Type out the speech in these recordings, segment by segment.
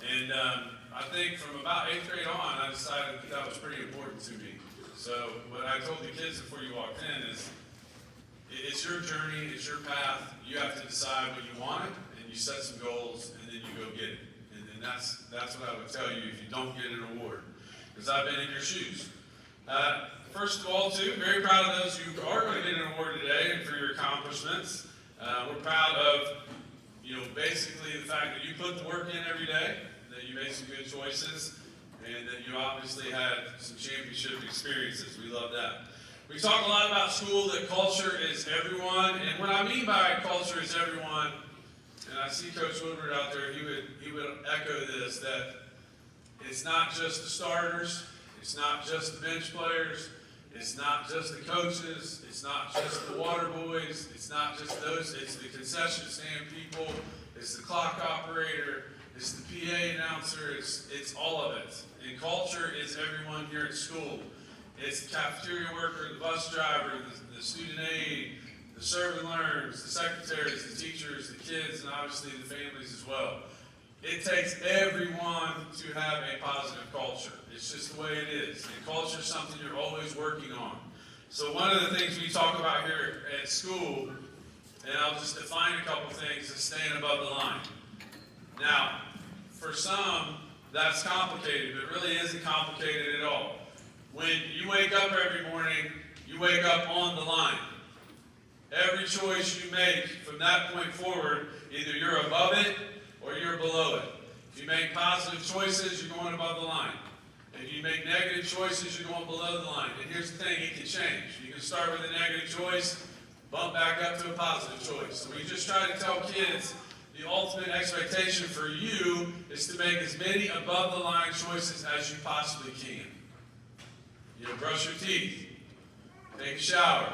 And I think from about 8th grade on, I decided that was pretty important to me. So what I told the kids before you walked in is, it's your journey, it's your path. You have to decide what you want, and you set some goals, and then you go get it. And that's what I would tell you if you don't get an award, because I've been in your shoes. First of all, too, very proud of those who are going to get an award today and for your accomplishments. We're proud of, basically the fact that you put the work in every day, that you made some good choices, and that you obviously had some championship experiences. We love that. We talk a lot about school, that culture is everyone, and what I mean by culture is everyone, and I see Coach Woodward out there, he would echo this, that it's not just the starters, it's not just the bench players, it's not just the coaches, it's not just the water boys, it's not just those, it's the concession stand people, it's the clock operator, it's the PA announcer, it's all of it. And culture is everyone here at school. It's the cafeteria worker, the bus driver, the student aide, the serve and learns, the secretaries, the teachers, the kids, and obviously the families as well. It takes everyone to have a positive culture. It's just the way it is. And culture is something you're always working on. So one of the things we talk about here at school, and I'll just define a couple things, is staying above the line. Now, for some, that's complicated, but it really isn't complicated at all. When you wake up every morning, you wake up on the line. Every choice you make from that point forward, either you're above it or you're below it. If you make positive choices, you're going above the line. If you make negative choices, you're going below the line. And here's the thing, it can change. You can start with a negative choice, bump back up to a positive choice. So we just try to tell kids the ultimate expectation for you is to make as many above the line choices as you possibly can. Brush your teeth, take a shower.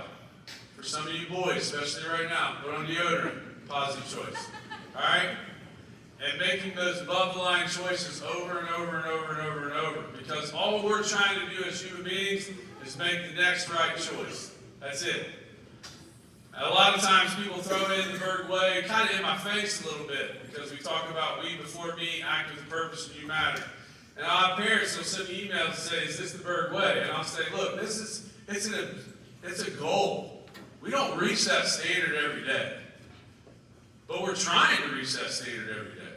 For some of you boys, especially right now, put on deodorant, positive choice. All right? And making those above the line choices over and over and over and over and over. Because all we're trying to do as human beings is make the next right choice. That's it. And a lot of times people throw in the Berg way, kind of in my face a little bit, because we talk about we before me, act with a purpose, and you matter. And I'll have parents will send me emails and say, is this the Berg way? And I'll say, look, it's a goal. We don't reach that standard every day. But we're trying to reach that standard every day.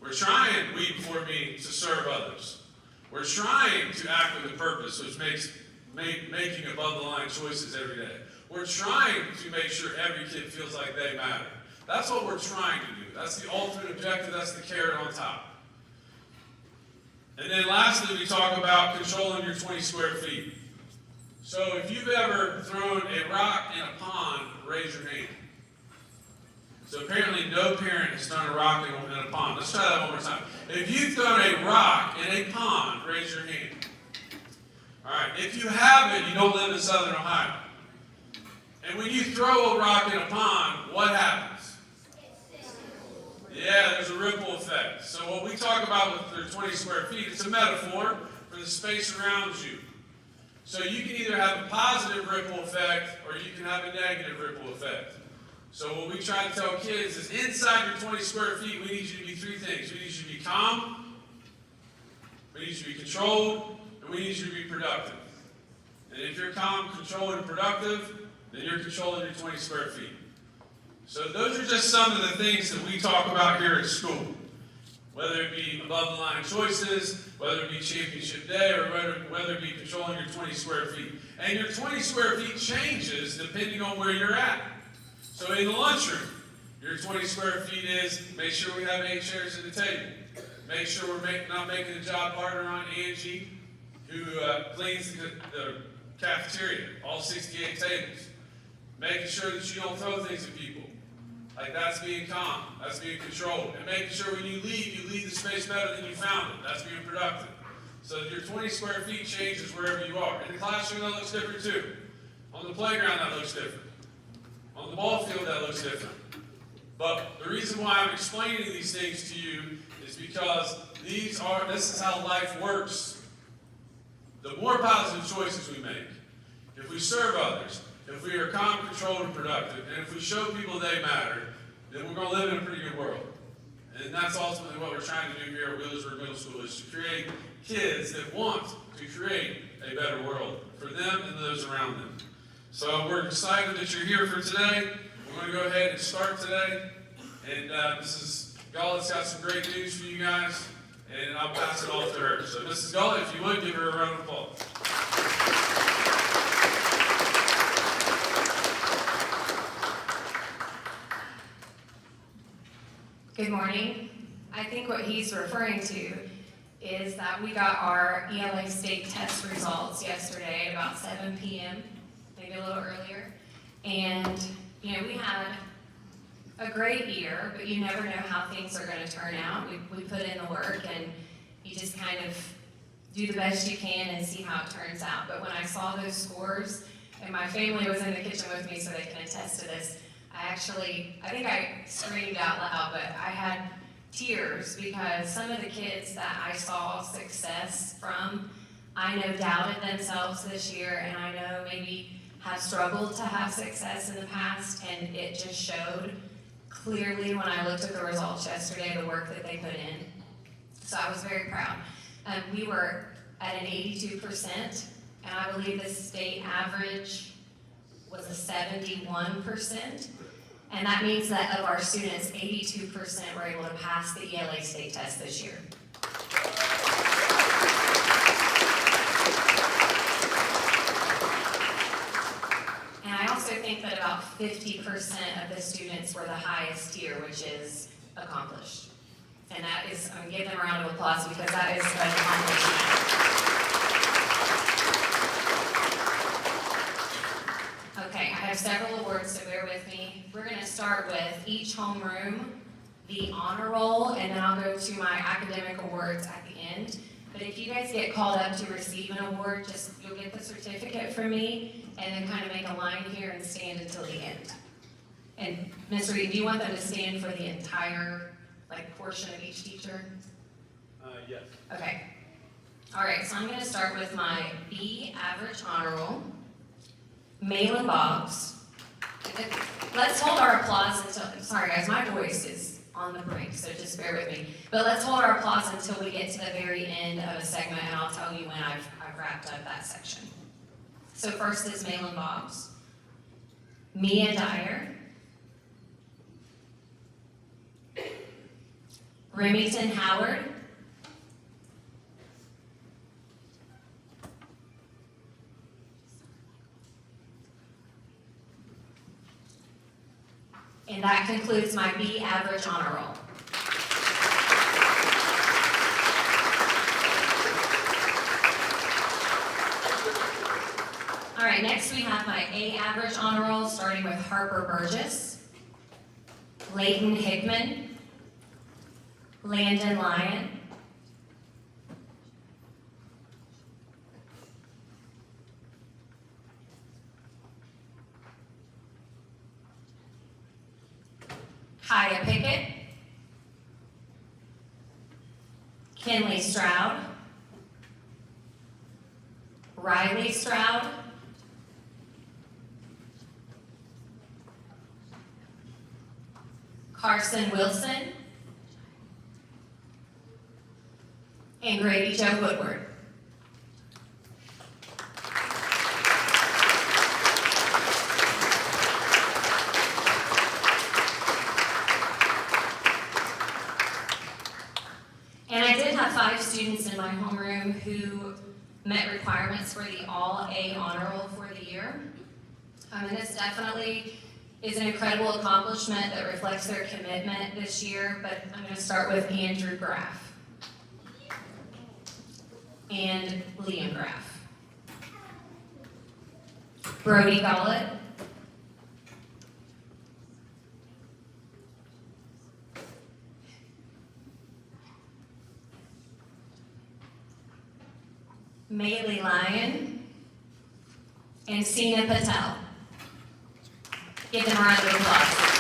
We're trying, we before me, to serve others. We're trying to act with a purpose, which makes making above the line choices every day. We're trying to make sure every kid feels like they matter. That's what we're trying to do. That's the ultimate objective. That's the carrot on top. And then lastly, we talk about controlling your 20 square feet. So if you've ever thrown a rock in a pond, raise your hand. So apparently no parent has thrown a rock in a pond. Let's try that one more time. If you've thrown a rock in a pond, raise your hand. All right. If you haven't, you don't live in Southern Ohio. And when you throw a rock in a pond, what happens? Yeah, there's a ripple effect. So what we talk about with the 20 square feet, it's a metaphor for the space around you. So you can either have a positive ripple effect or you can have a negative ripple effect. So what we try to tell kids is inside your 20 square feet, we need you to be three things. We need you to be calm, we need you to be controlled, and we need you to be productive. And if you're calm, controlled, and productive, then you're controlling your 20 square feet. So those are just some of the things that we talk about here at school. Whether it be above the line choices, whether it be championship day, or whether it be controlling your 20 square feet. And your 20 square feet changes depending on where you're at. So in the lunchroom, your 20 square feet is make sure we have 8 chairs at the table. Make sure we're not making the job harder on Angie, who cleans the cafeteria, all 68 tables. Making sure that you don't throw things at people. Like that's being calm, that's being controlled. And making sure when you leave the space better than you found it. That's being productive. So your 20 square feet changes wherever you are. In the classroom, that looks different too. On the playground, that looks different. On the ball field, that looks different. But the reason why I'm explaining these things to you is because this is how life works. The more positive choices we make, if we serve others, if we are calm, controlled, and productive, and if we show people they matter, then we're going to live in a pretty good world. And that's ultimately what we're trying to do here at Wheelersburg Middle School, is to create kids that want to create a better world for them and those around them. So we're excited that you're here for today. We're going to go ahead and start today. And Mrs. Gullett's got some great news for you guys, and I'll pass it off to her. So Mrs. Gullett, if you would, give her a round of applause. Good morning. I think what he's referring to is that we got our ELA state test results yesterday at about 7 p.m., maybe a little earlier. And, you know, we had a great year, but you never know how things are going to turn out. We put in the work, and you just kind of do the best you can and see how it turns out. But when I saw those scores, and my family was in the kitchen with me so they can attest to this, I think I screamed out loud, but I had tears because some of the kids that I saw success from, I know doubted themselves this year, and I know maybe have struggled to have success in the past, and it just showed clearly when I looked at the results yesterday, the work that they put in. So I was very proud. We were at an 82%, and I believe the state average was a 71%. And that means that of our students, 82% were able to pass the ELA state test this year. And I also think that about 50% of the students were the highest tier, which is accomplished. And that is, I'm gonna give them a round of applause because that is an accomplishment. Okay, I have several awards, so bear with me. We're going to start with each homeroom, the honor roll, and then I'll go to my academic awards at the end. But if you guys get called up to receive an award, you'll get the certificate from me, and then kind of make a line here and stand until the end. And Ms. Reed, do you want them to stand for the entire portion of each teacher? Yes. Okay. All right, so I'm going to start with my B average honor roll. Malin Boggs. Let's hold our applause until, sorry guys, my voice is on the brink, so just bear with me. But let's hold our applause until we get to the very end of a segment, and I'll tell you when I've wrapped up that section. So first is Malin Boggs. Mia Dyer. Remington Howard. And that concludes my B average honor roll. All right, next we have my A average honor roll, starting with Harper Burgess, Layton Hickman, Landon Lyon, Kaya Pickett, Kinley Stroud, Riley Stroud, Carson Wilson, and Grady Joe Woodward. And I did have 5 students in my homeroom who met requirements for the All-A honor roll for the year. And this definitely is an incredible accomplishment that reflects their commitment this year, but I'm going to start with Andrew Graff and Liam Graff. Brody Gollett, Maylee Lyon, and Sina Patel. Give them a round of applause.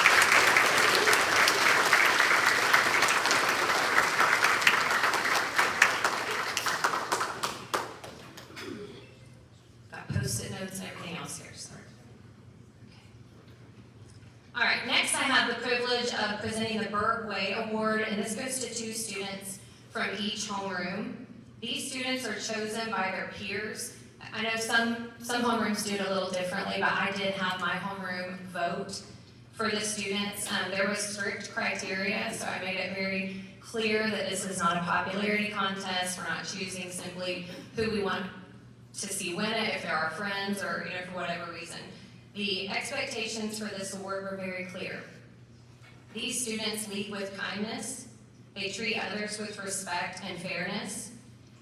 Got Post-it notes and everything else here, sorry. Okay. All right, next I have the privilege of presenting the Berg Way Award, and this goes from each homeroom. These students are chosen by their peers. I know some homerooms do it a little differently, but I did have my homeroom vote for the students. There was strict criteria, so I made it very clear that this is not a popularity contest. We're not choosing simply who we want to see win it, if they're our friends or for whatever reason. The expectations for this award were very clear. These students lead with kindness. They treat others with respect and fairness.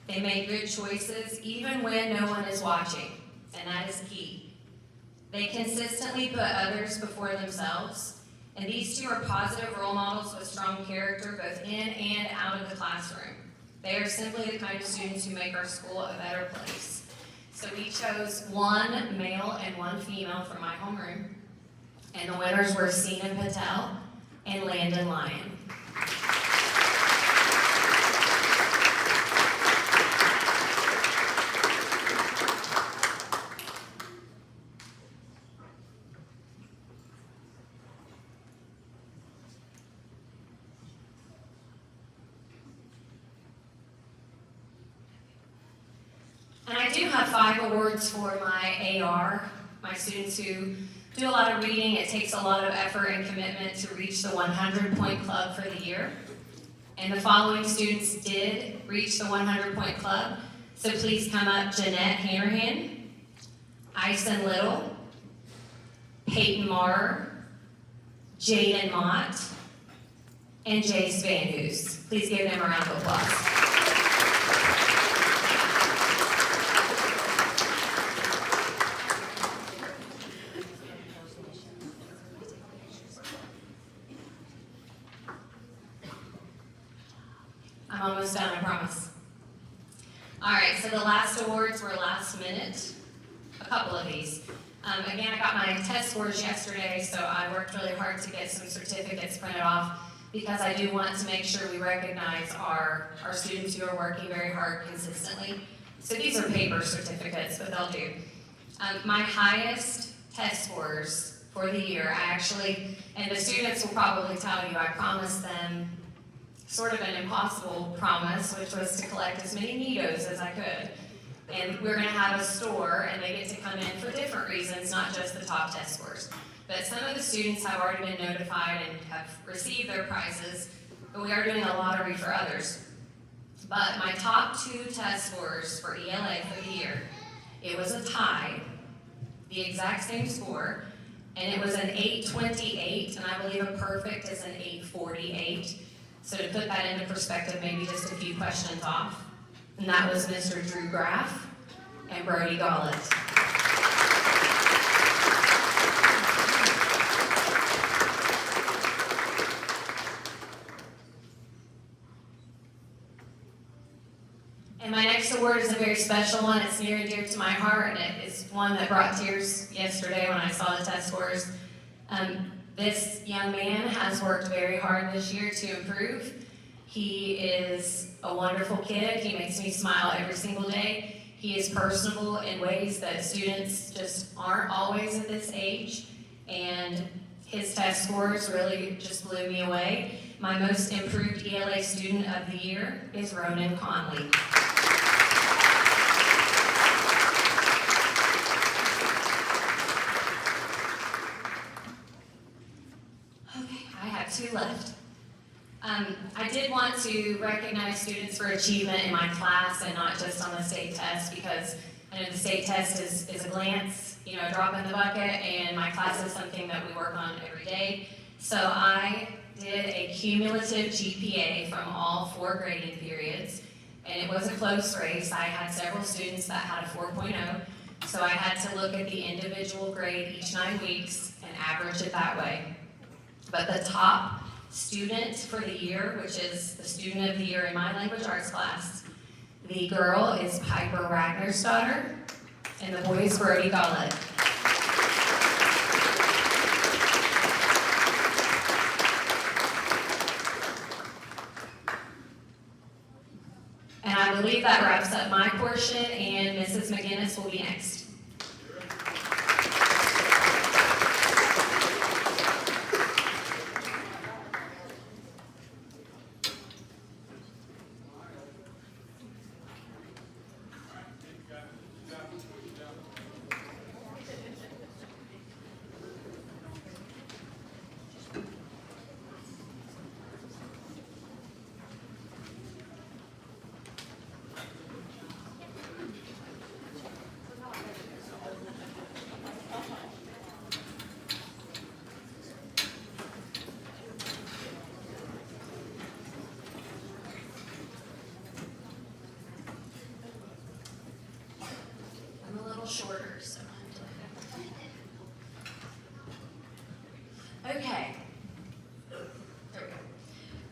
They make good choices even when no one is watching, and that is key. They consistently put others before themselves, and these two are positive role models with strong character both in and out of the classroom. They are simply the kind of students who make our school a better place. So we chose one male and one female from my homeroom, and the winners were Seena Patel and Landon Lyon. And I do have 5 awards for my AR, my students who do a lot of reading. It takes a lot of effort and commitment to reach the 100-point club for the year. And the following students did reach the 100-point club. So please come up: Jeanette Hanrahan, Ison Little, Peyton Marr, Jaden Mott, and Jace Van Hoos. Please give them a round of applause. I'm almost done, I promise. All right, so the last awards were last minute, a couple of these. Again, I got my test scores yesterday, so I worked really hard to get some certificates printed off because I do want to make sure we recognize our students who are working very hard consistently. So these are paper certificates, but they'll do. My highest test scores for the year, and the students will probably tell you, I promised them sort of an impossible promise, which was to collect as many Nitos as I could. And we're gonna have a store, and they get to come in for different reasons, not just the top test scores. But some of the students have already been notified and have received their prizes, but we are doing a lottery for others. But my top 2 test scores for ELA for the year, it was a tie, the exact same score, and it was an 828, and I believe a perfect is an 848. So to put that into perspective, maybe just a few questions off. And that was Mr. Drew Graff and Brody Gollett. And my next award is a very special one. It's near and dear to my heart, and it is one that brought tears yesterday when I saw the test scores. This young man has worked very hard this year to improve. He is a wonderful kid. He makes me smile every single day. He is personable in ways that students just aren't always at this age. And his test scores really just blew me away. My most improved ELA student of the year is Ronan Conley. I have 2 left. I did want to recognize students for achievement in my class and not just on the state test, because I know the state test is a glance, a drop in the bucket, and my class is something that we work on every day. So I did a cumulative GPA from all 4 grading periods, and it was a close race. I had several students that had a 4.0, so I had to look at the individual grade each 9 weeks and average it that way. But the top student for the year, which is the student of the year in my language arts class, the girl is Piper Ragnarsdottir, and the boy is Brody Gollett. And I believe that wraps up my portion, and Mrs. McGinnis will be next. shorter, so. Okay. There we go.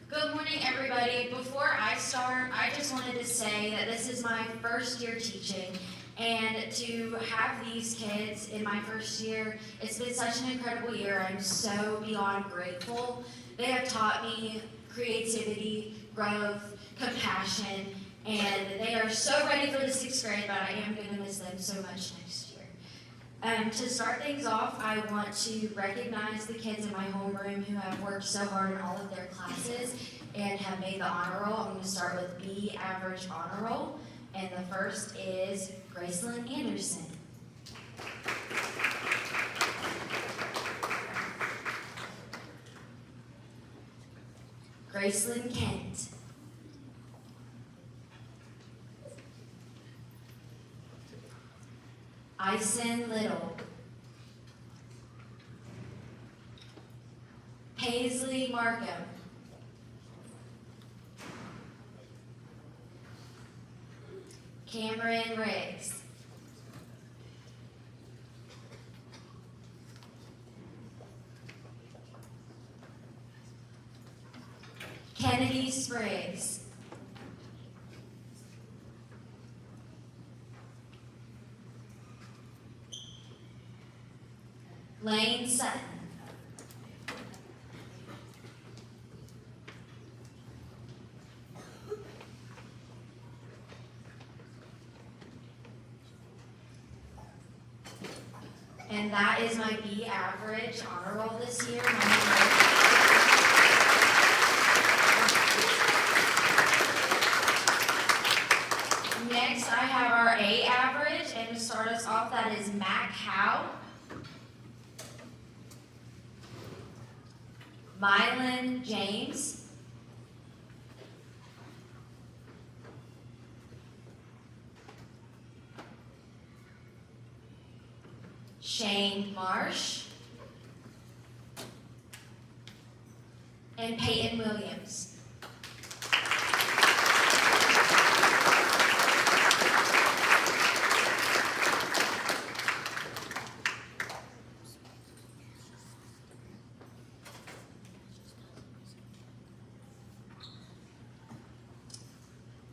Good morning, everybody. Before I start, I just wanted to say that this is my first year teaching, and to have these kids in my first year, it's been such an incredible year. I'm so beyond grateful. They have taught me creativity, growth, compassion, and they are so ready for the 6th grade, but I am going to miss them so much next year. To start things off, I want to recognize the kids in my homeroom who have worked so hard in all of their classes and have made the honor roll. I'm going to start with B average honor roll, and the first is Gracelyn Anderson. Gracelyn Kent. Ison Little. Paisley Markham. Cameron Riggs. Kennedy Spriggs. Lane Sutton. And that is my B average honor roll this year. Next, I have our A average, and to start us off, that is Mac Howe. Mylan James. Shane Marsh. And Peyton Williams.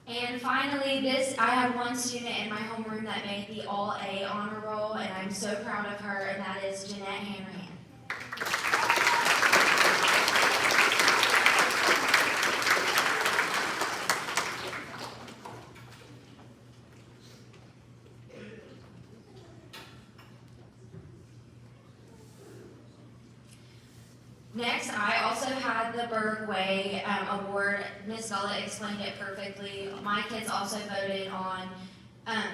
And finally, I have one student in my homeroom that made the all A honor roll, and I'm so proud of her, and that is Jeanette Hanrahan. Next, I also had the Bergway Award. Ms. Gullet explained it perfectly. My kids also voted on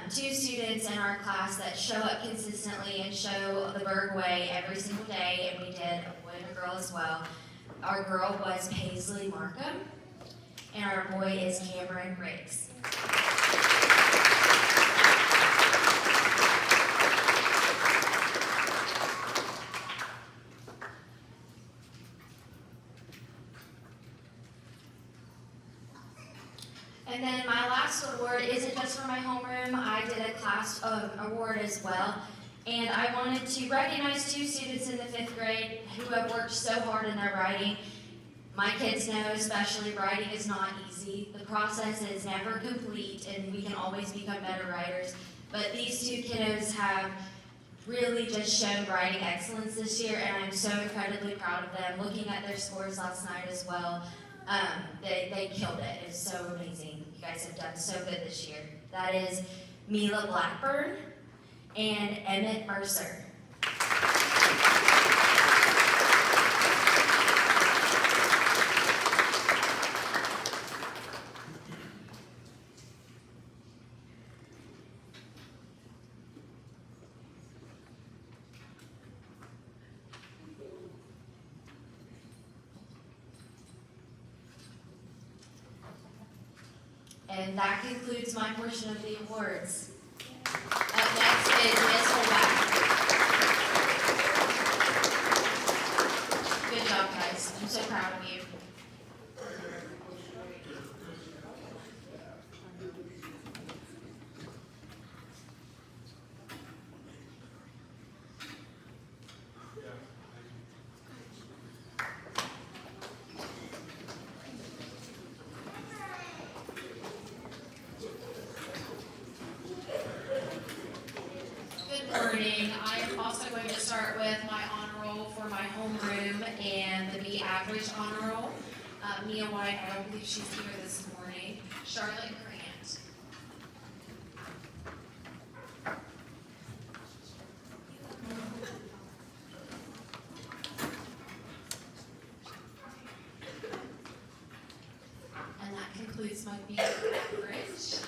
2 students in our class that show up consistently and show the Bergway every single day, and we did a boy and a girl as well. Our girl was Paisley Markham, and our boy is Cameron Riggs. And then my last award isn't just for my homeroom. I did a class award as well. And I wanted to recognize 2 students in the 5th grade who have worked so hard in their writing. My kids know, especially, writing is not easy. The process is never complete, and we can always become better writers. But these 2 kiddos have really just shown writing excellence this year, and I'm so incredibly proud of them. Looking at their scores last night as well, they killed it. It's so amazing. You guys have done so good this year. That is Mila Blackburn and Emmett Mercer. And that concludes my portion of the awards. Up next is Ms. Holback. Good job, guys. I'm so proud of you. morning. I am also going to start with my honor roll for my homeroom and the B average honor roll. Mia White, I don't believe she's here this morning. Charlotte Grant. And that concludes my B average.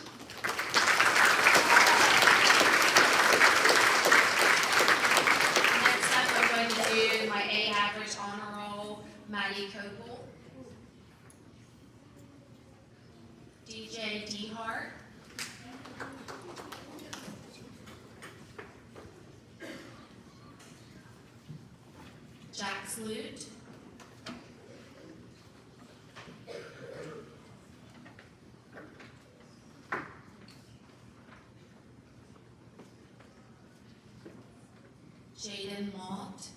Next up, I'm going to do my A average honor roll, Maddie Coble. DJ Dehart. Jax Lute. Jaden Malt.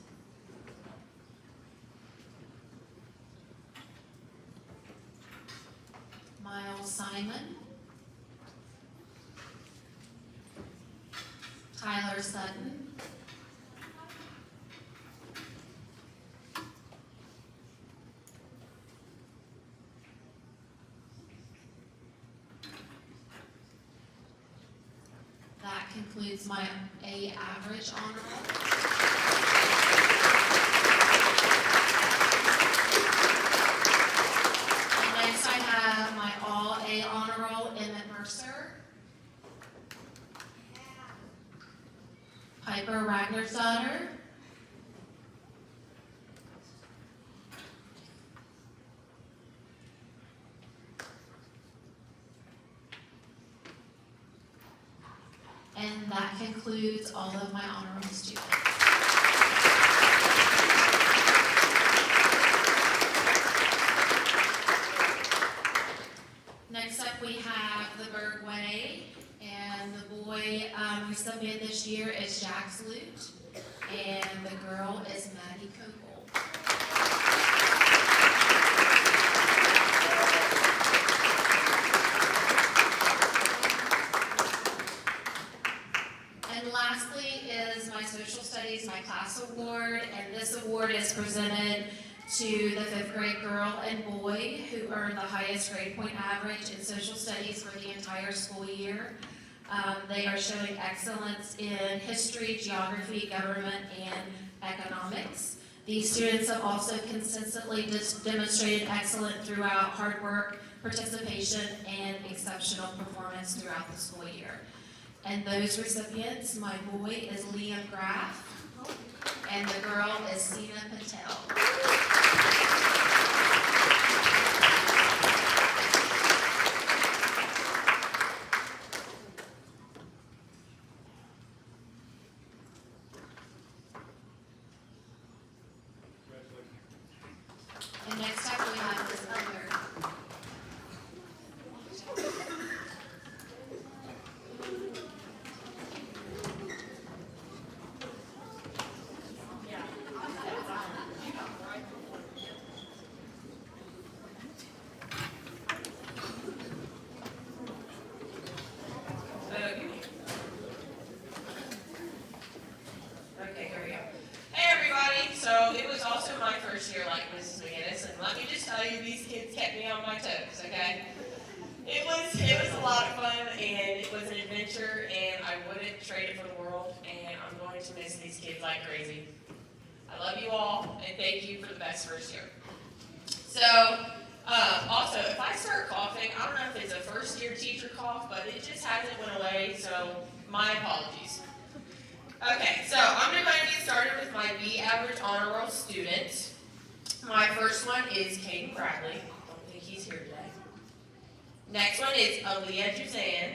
Miles Simon. Tyler Sutton. That concludes my A average honor roll. And next I have my all A honor roll, Emmett Mercer. Piper Ragnarsdottir. And that concludes all of my honor roll students. Next up, we have the Berg Way, and the boy we submitted this year is Jax Lute, and the girl is Maddie Coble. And lastly is my social studies, my class award, and this award is presented to the 5th grade girl and boy who earned the highest grade point average in social studies for the entire school year. They are showing excellence in history, geography, government, and economics. These students have also consistently demonstrated excellence throughout hard work, participation, and exceptional performance throughout the school year. And those recipients, my boy is Liam Graff, and the girl is Sina Patel. And next up we have this other. Okay, here we go. Hey everybody, so it was also my first year like Mrs. McGinnis, and let me just tell you, these kids kept me on my toes, okay? It was a lot of fun, and it was an adventure, and I wouldn't trade it for the world, and I'm going to miss these kids like crazy. I love you all, and thank you for the best first year. So, also, if I start coughing, I don't know if it's a first year teacher cough, but it just hasn't went away, so my apologies. Okay, so I'm going to get started with my B average honor roll students. My first one is Caden Bradley. Don't think he's here today. Next one is Aaliyah Juzan.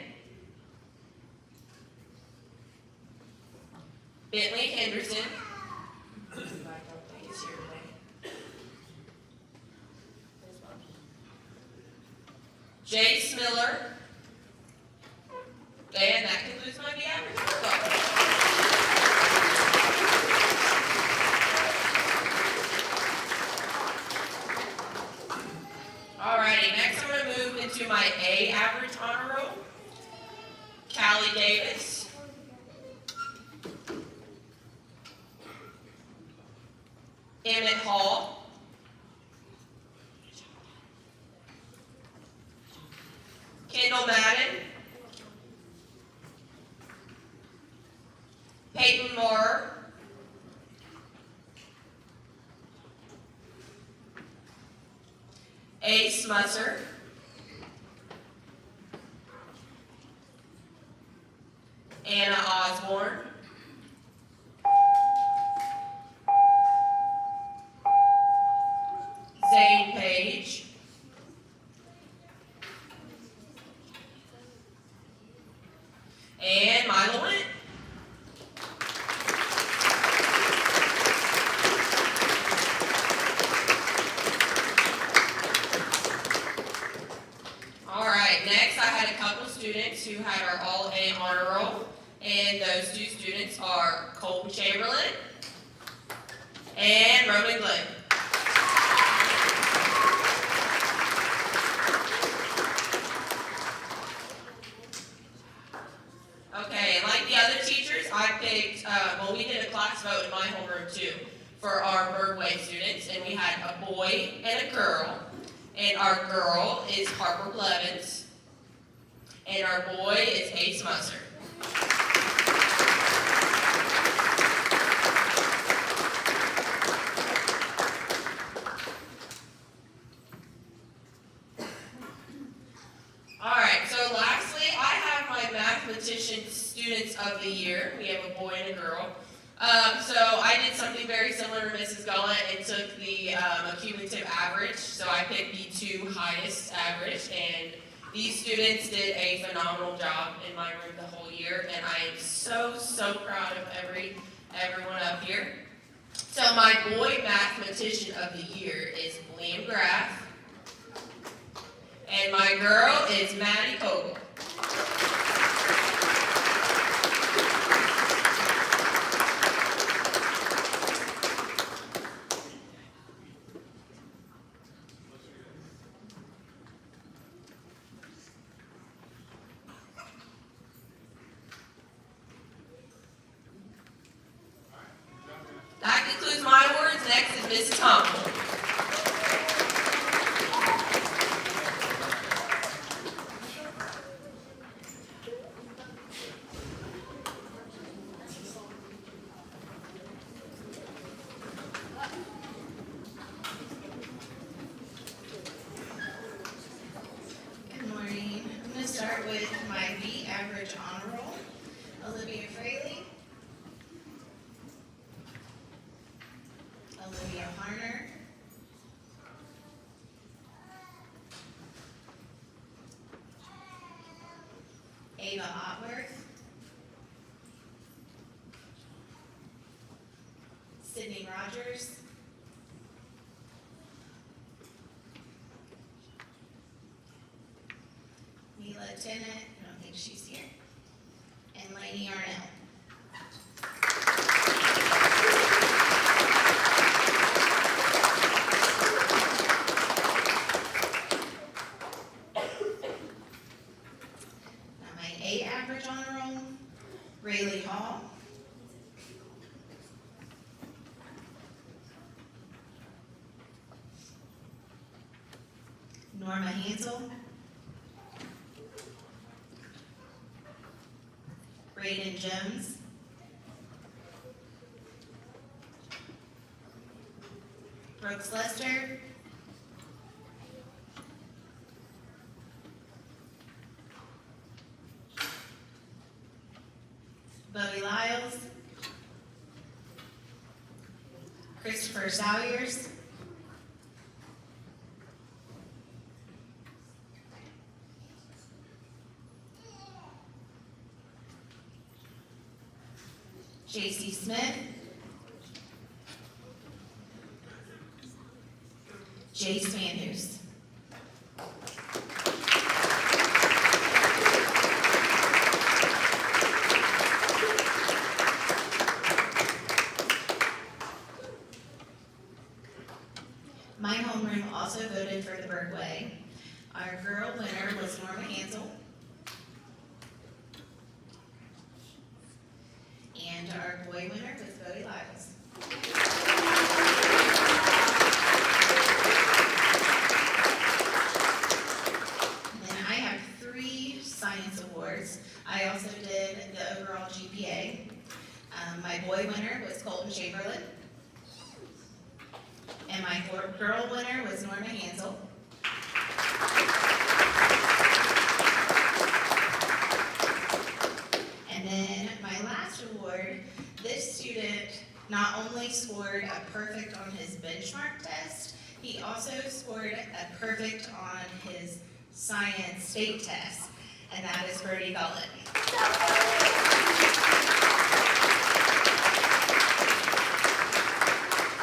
Bentley Henderson. I don't think he's here today. Jace Miller. And that concludes my B average. Alrighty, next I'm going to move into my A average honor roll. Callie Davis. Emmett Hall, Kendall Madden, Peyton Moore, Ace Musser, Anna Osborne, Zane Page, and Milo Went. All right, next I had a couple students who had our All A honor roll, and those two students are Colton Chamberlain and Roman Glenn. Okay, and like the other teachers, I picked, we did a class vote in my homeroom too for our Birdway students, and we had a boy and a girl, and our girl is Harper Blevins, and our boy is Ace Musser. All right, so lastly, I have my mathematician students of the year. We have a boy and a girl. So I did something very similar to Mrs. Gullett and took the cumulative average. So I picked the two highest average, and these students did a phenomenal job in my room the whole year, and I am so, so proud of everyone up here. So my boy mathematician of the year is Liam Graff, and my girl is Maddie Kogel. That concludes my awards. Next is Mrs. Tomple. Good morning. I'm going to start with my B average honor roll. Olivia Fraley. Olivia Harner. Ava Otworth. Sydney Rogers. Mila Tennant, I don't think she's here. And Lainey Arnell. Now my A average honor roll, Rayleigh Hall. Norma Hansel. Braden Jones. Brooks Lester. Bowie Lyles. Christopher Salyers. J.C. Smith. Jay Spanhouse. My homeroom also voted for the Birdway. Our girl winner was Norma Hansel. And our boy winner was Bowie Lyles. science awards. I also did the overall GPA. My boy winner was Colton Chamberlain. And my girl winner was Norma Hansel. And then my last award, this student not only scored a perfect on his benchmark test, he also scored a perfect on his science state test, and that is Birdie Gullet.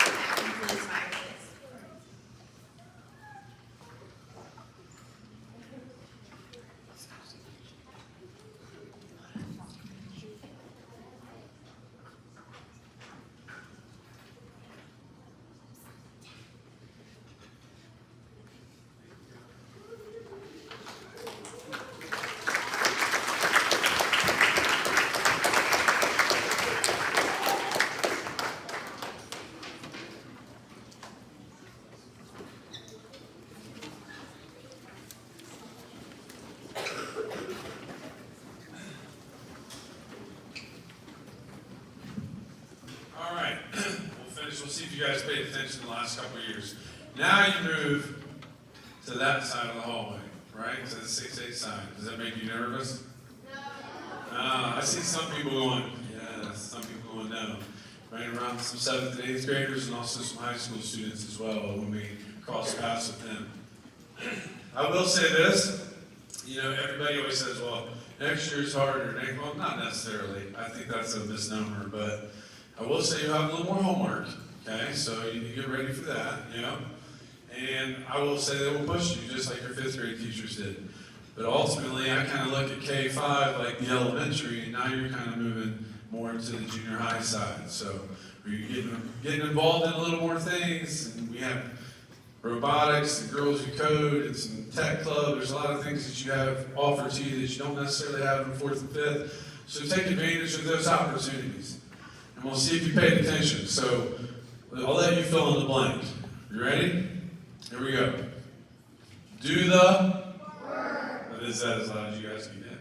That concludes my list. All right, we'll finish. We'll see if you guys paid attention the last couple of years. Now you move to that side of the hallway, right? To the 6-8 side. Does that make you nervous? No. I see some people going, yeah, some people going no. Right around some 7th and 8th graders and also some high school students as well when we cross paths with them. I will say this, you know, everybody always says, well, next year's harder. Well, not necessarily. I think that's a misnomer, but I will say you have a little more homework, okay? So you need to get ready for that, you know? And I will say they will push you just like your 5th grade teachers did. But ultimately, I kind of look at K-5 like the elementary, and now you're kind of moving more into the junior high side. So you're getting involved in a little more things, and we have robotics, and Girls Who Code, and some tech club. There's a lot of things that you have offered to you that you don't necessarily have in 4th and 5th. So take advantage of those opportunities. And we'll see if you paid attention. So I'll let you fill in the blank. You ready? Here we go. Do the work. Is that as loud as you guys can get?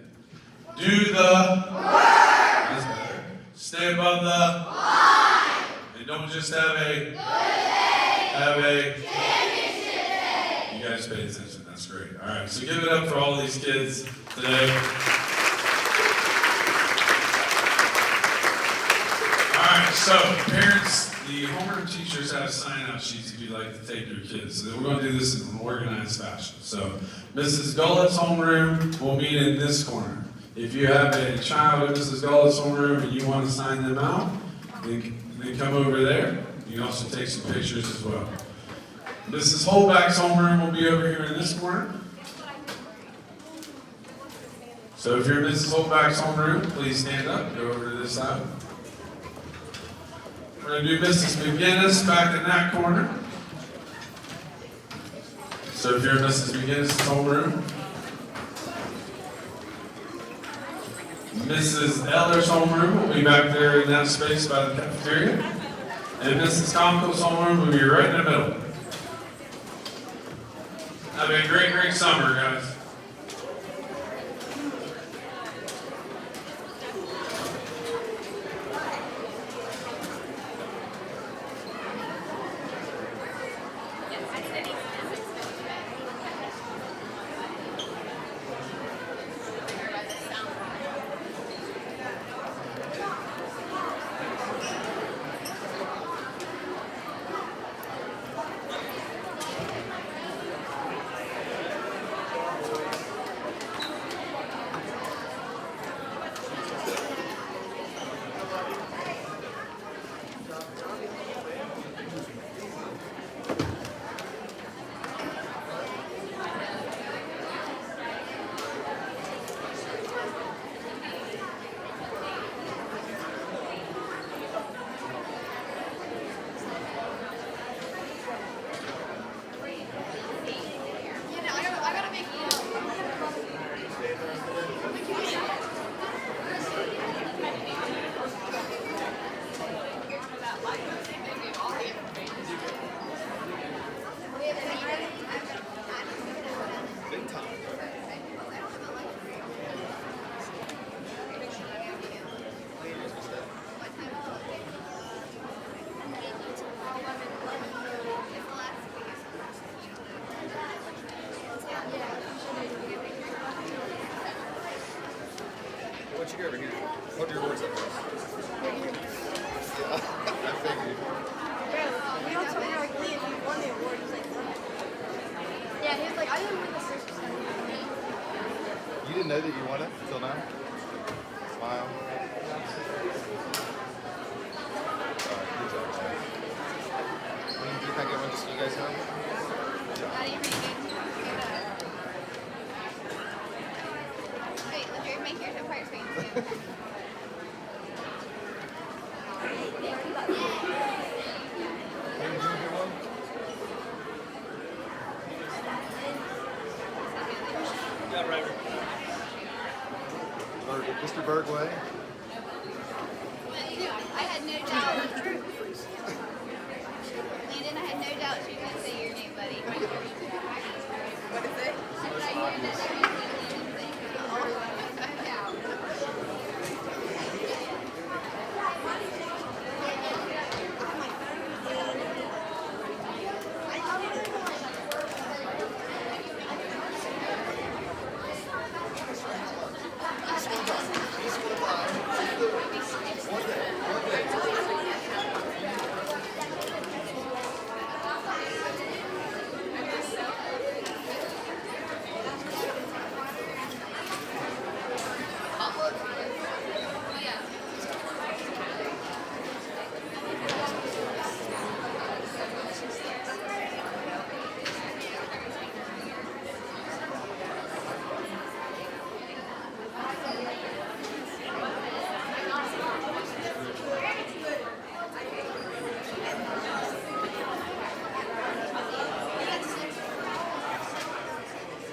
Do the work. That's better. Stay above the line. And don't just have a good day. Have a championship day. You guys paid attention. That's great. All right. So give it up for all these kids today. Alright, so parents, the homeroom teachers have sign-out sheets if you'd like to take your kids. So we're going to do this in an organized fashion. So Mrs. Gullett's homeroom will meet in this corner. If you have a child in Mrs. Gullett's homeroom and you want to sign them out, then come over there. You can also take some pictures as well. Mrs. Holback's homeroom will be over here in this corner. So if you're in Mrs. Holback's homeroom, please stand up, go over to this side. We're going to do Mrs. McGinnis back in that corner. So if you're in Mrs. McGinnis' homeroom. Mrs. Eller's homeroom will be back there in that space by the cafeteria. And Mrs. Conkle's homeroom will be right in the middle. Have a great, great summer, guys. don't you go over here? Hold your horse up first. Yeah, I figured. We all told him like Lee, if he won the award, he's like, yeah, he was like, I didn't win the first time. You didn't know that you won it until now? Smile. Alright, good job, man. Do you think everyone just you guys home? Wait, let me make yours a part screen too. Hey, did you get one? Yeah, right. Mr. Bergway. I had no doubt. Landon, I had no doubt she was going to say your name, buddy. What is it? I knew that everything Landon said.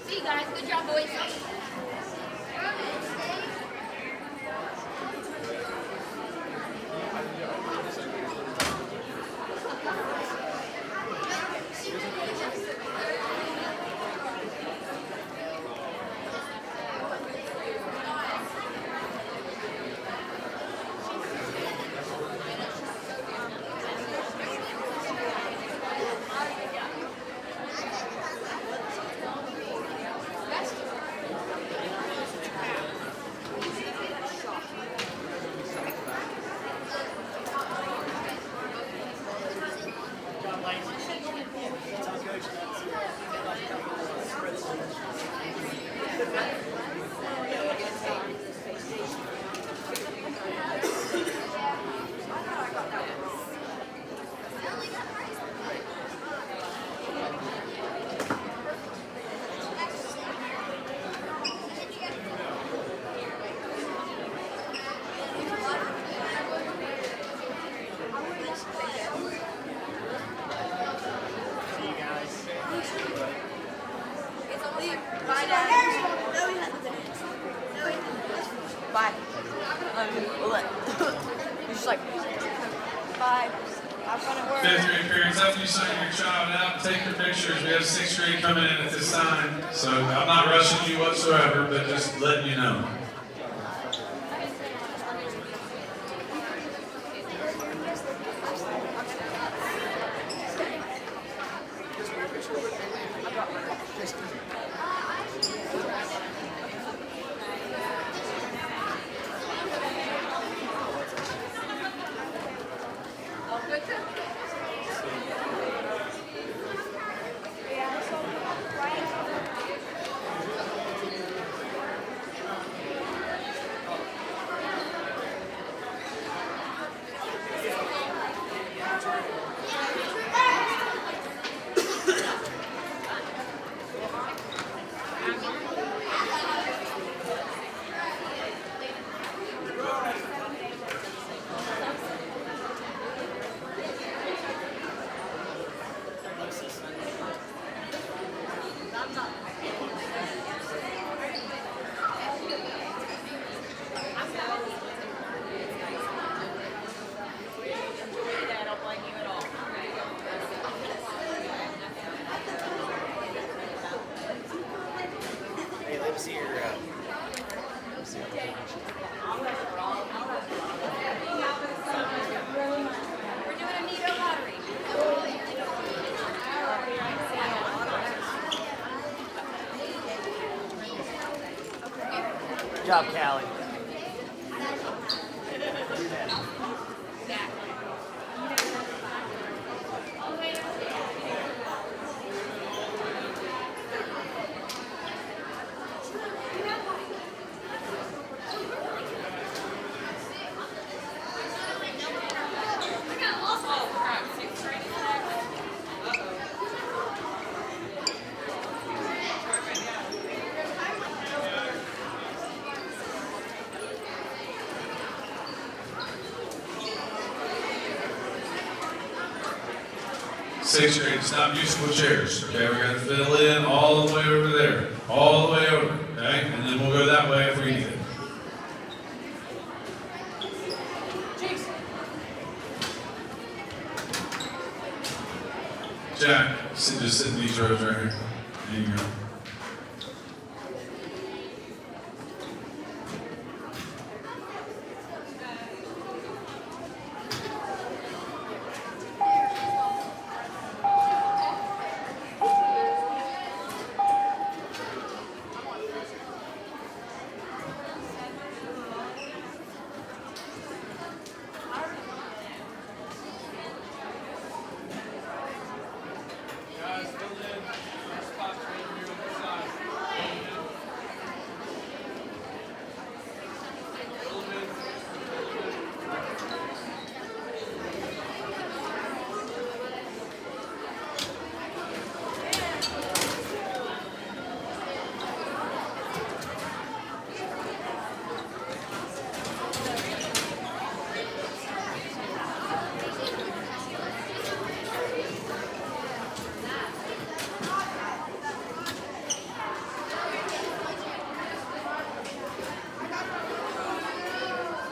See you guys. Good job, boys. Bye, Dad. No, he hasn't. No, he hasn't. Bye. He's just like, bye. Have fun at work. Fifth grade parents, after you sign your child out, take your pictures. We have sixth grade coming in at this time. So I'm not rushing you whatsoever, but just letting you know. Hey, let me see your. We're doing a Nito lottery. Good job, Callie. Oh crap, sixth grade is next. Uh-oh. Perfect, yeah. Sixth grade, stop musical chairs, okay? We gotta fill in all the way over there, all the way over, okay? And then we'll go that way if we need it. Jack, just sit in these rows right here. There you go. Guys, fill in. Spots right here on this side. Fill them in.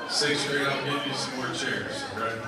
Sixth grade, I'll give you some more chairs, right?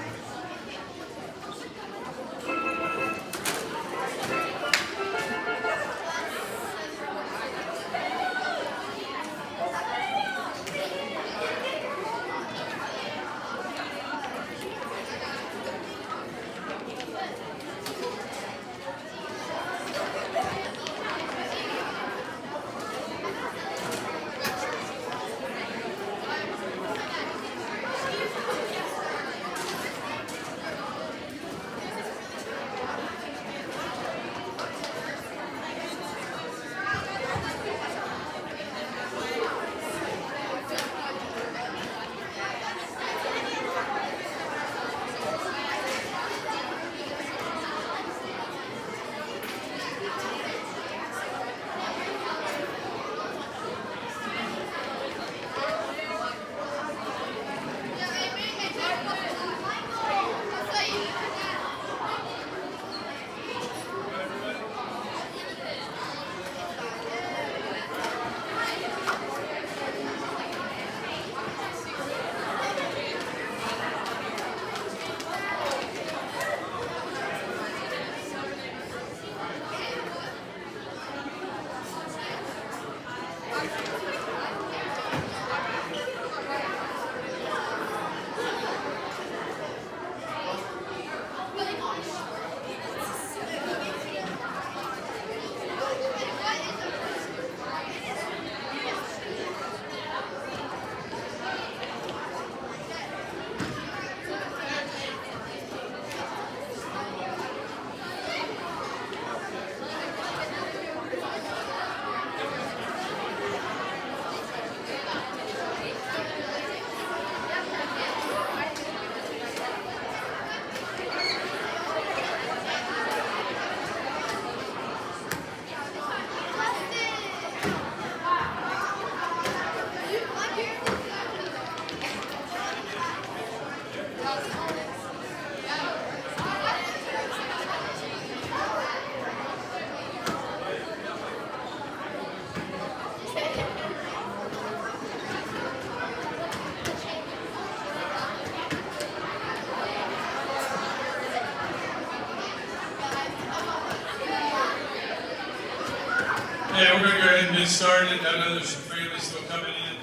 Yeah, we're gonna go ahead and get started. I know there's some families still coming in.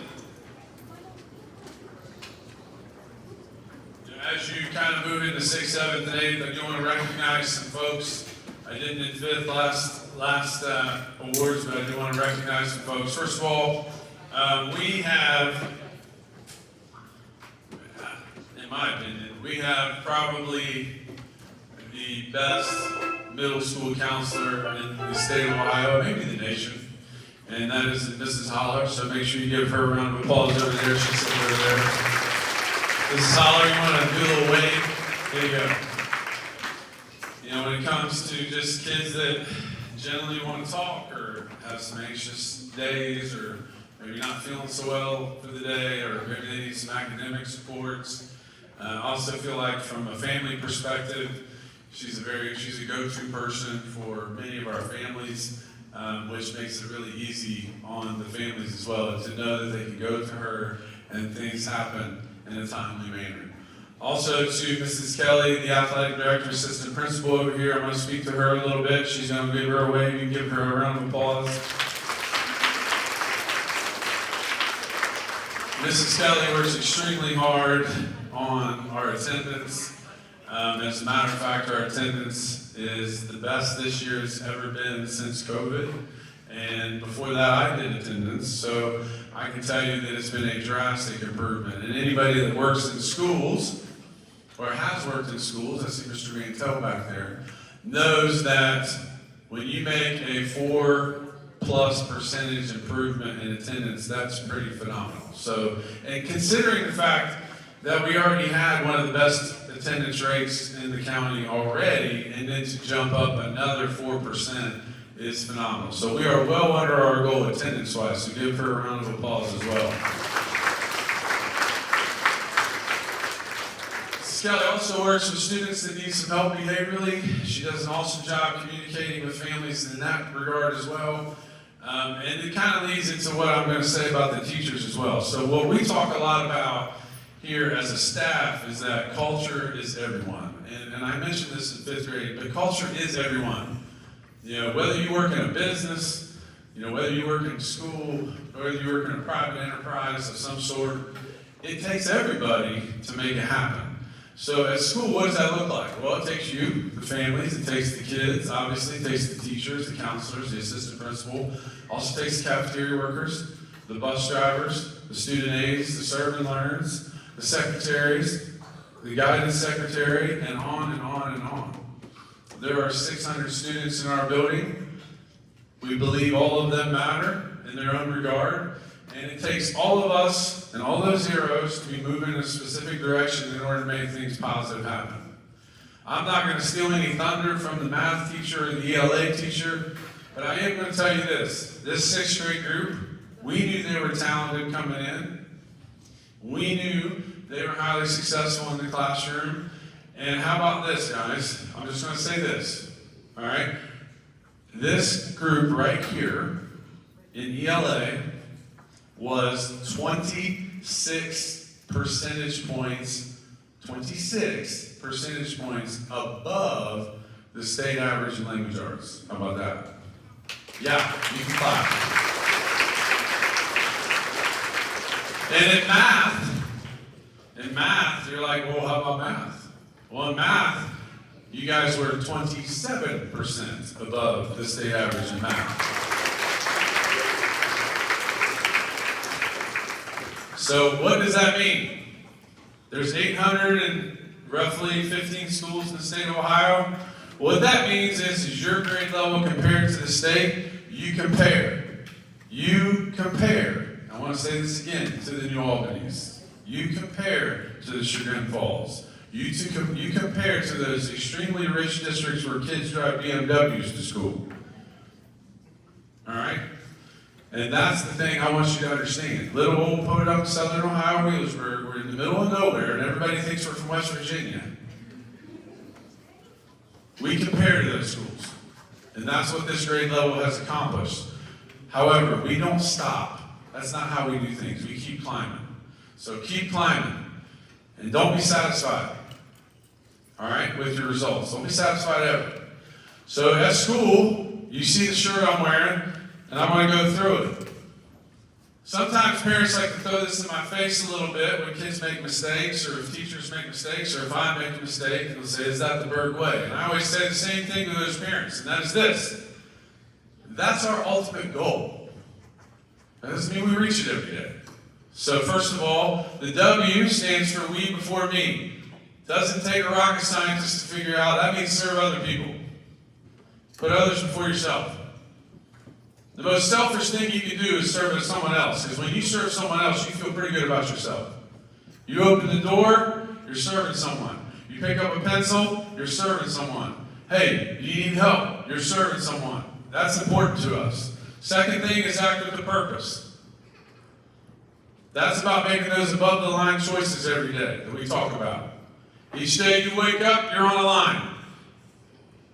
As you kind of move into 6th, 7th, and 8th, I do want to recognize some folks. I didn't in 5th last awards, but I do want to recognize some folks. First of all, we have, and we have probably the best middle school counselor in the state of Ohio, maybe the nation, and that is Mrs. Holler. So make sure you give her a round of applause over there. She's sitting over there. Mrs. Holler, you want to do a little wave? There you go. You know, when it comes to just kids that generally want to talk or have some anxious days or maybe not feeling so well for the day or maybe they need some academic supports. I also feel like from a family perspective, she's a go-to person for many of our families, which makes it really easy on the families as well to know that they can go to her and things happen in a timely manner. Also to Mrs. Kelly, the athletic director, assistant principal over here, I'm going to speak to her a little bit. She's going to give her a wave. You can give her a round of applause. Mrs. Kelly works extremely hard on our attendance. As a matter of fact, our attendance is the best this year it's ever been since COVID. And before that, I did attendance. So I can tell you that it's been a drastic improvement. And anybody that works in schools, or has worked in schools, I see Mr. Mantel back there, knows that when you make a 4+% improvement in attendance, that's pretty phenomenal. So, and considering the fact that we already had one of the best attendance rates in the county already, and then to jump up another 4% is phenomenal. So we are well under our goal attendance-wise, so give her a round of applause as well. Kelly also works with students that need some help behaviorally. She does an awesome job communicating with families in that regard as well. And it kind of leads into what I'm going to say about the teachers as well. So what we talk a lot about here as a staff is that culture is everyone. And I mentioned this in 5th grade, but culture is everyone. You know, whether you work in a business, you know, whether you work in school, whether you work in a private enterprise of some sort, it takes everybody to make it happen. So at school, what does that look like? Well, it takes you, the families, it takes the kids, obviously, it takes the teachers, the counselors, the assistant principal, also takes the cafeteria workers, the bus drivers, the student aides, the serve and learns, the secretaries, the guidance secretary, and on and on and on. There are 600 students in our building. We believe all of them matter in their own regard. And it takes all of us and all those heroes to be moving in a specific direction in order to make things positive happen. I'm not going to steal any thunder from the math teacher or the ELA teacher, but I am going to tell you this. This 6th grade group, we knew they were talented coming in. We knew they were highly successful in the classroom. And how about this, guys? I'm just going to say this, all right? This group right here in ELA was 26 percentage points above the state average in language arts. How about that? Yeah, you can clap. And in math, you're like, well, how about math? Well, in math, you guys were 27% above the state average in math. So what does that mean? There's 800 and roughly 15 schools in the state of Ohio. What that means is your grade level compared to the state, you compare. You compare. I want to say this again to the New Albany's. You compare to the Chagrin Falls. You compare to those extremely rich districts where kids drive BMWs to school. All right? And that's the thing I want you to understand. Little old Podunk, Southern Ohio, Wheelersburg, we're in the middle of nowhere, and everybody thinks we're from West Virginia. We compare to those schools. And that's what this grade level has accomplished. However, we don't stop. That's not how we do things. We keep climbing. So keep climbing. And don't be satisfied, all right, with your results. Don't be satisfied ever. So at school, you see the shirt I'm wearing, and I'm going to go through it. Sometimes parents like to throw this in my face a little bit when kids make mistakes, or if teachers make mistakes, or if I make a mistake, and they'll say, is that the Berg way? And I always say the same thing to those parents, and that is this. That's our ultimate goal. That doesn't mean we reach it every day. So first of all, the W stands for we before me. Doesn't take a rocket scientist to figure out. That means serve other people. Put others before yourself. The most selfish thing you can do is serve someone else, because when you serve someone else, you feel pretty good about yourself. You open the door, you're serving someone. You pick up a pencil, you're serving someone. Hey, you need help, you're serving someone. That's important to us. Second thing is act with a purpose. That's about making those above the line choices every day that we talk about. Each day you wake up, you're on a line.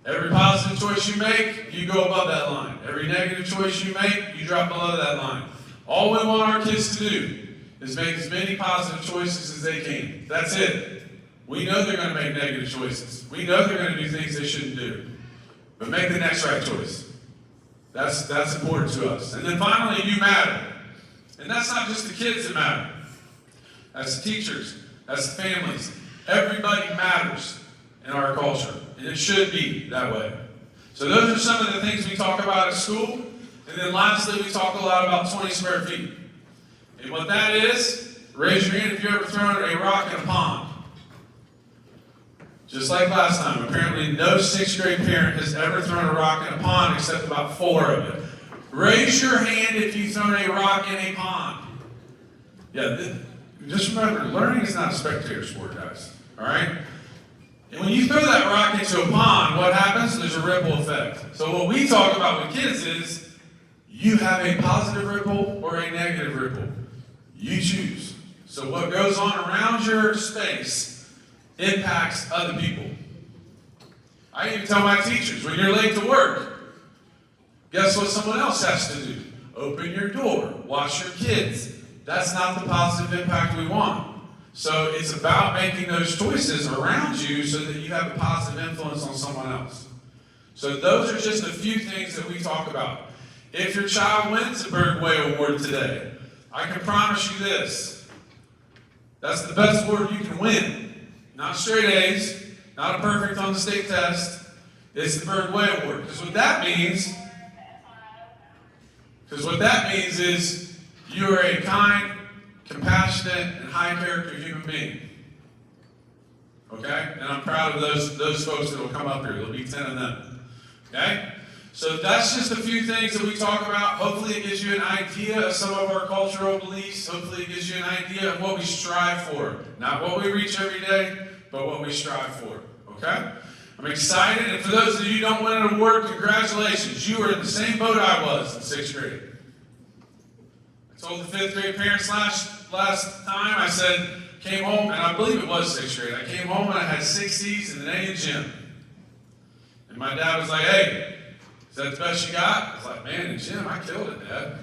Every positive choice you make, you go above that line. Every negative choice you make, you drop below that line. All we want our kids to do is make as many positive choices as they can. That's it. We know they're going to make negative choices. We know they're going to do things they shouldn't do. But make the next right choice. That's important to us. And then finally, you matter. And that's not just the kids that matter. That's the teachers. That's the families. Everybody matters in our culture. And it should be that way. So those are some of the things we talk about at school. And then lastly, we talk a lot about 20 square feet. And what that is, raise your hand if you've ever thrown a rock in a pond. Just like last time, apparently no 6th grade parent has ever thrown a rock in a pond except about 4 of you. Raise your hand if you've thrown a rock in a pond. Yeah, just remember, learning is not a spectator sport, guys. All right? And when you throw that rock into a pond, what happens? There's a ripple effect. So what we talk about with kids is, you have a positive ripple or a negative ripple. You choose. So what goes on around your space impacts other people. I even tell my teachers, when you're late to work, guess what someone else has to do? Open your door, watch your kids. That's not the positive impact we want. So it's about making those choices around you so that you have a positive influence on someone else. So those are just a few things that we talk about. If your child wins the Bergway Award today, I can promise you this. That's the best award you can win. Not straight A's, not a perfect on the state test. It's the Bergway Award. Because what that means is you are a kind, compassionate, and high-character human being. Okay? And I'm proud of those folks that will come up here. There'll be 10 of them. Okay? So that's just a few things that we talk about. Hopefully it gives you an idea of some of our cultural beliefs. Hopefully it gives you an idea of what we strive for. Not what we reach every day, but what we strive for. Okay? I'm excited. And for those of you who don't win an award, congratulations. You were in the same boat I was in 6th grade. I told the 5th grade parents last time, I said, came home, and I believe it was 6th grade. I came home and I had 6 C's and an A in gym. And my dad was like, hey, is that the best you got? I was like, man, in gym, I killed it, Dad.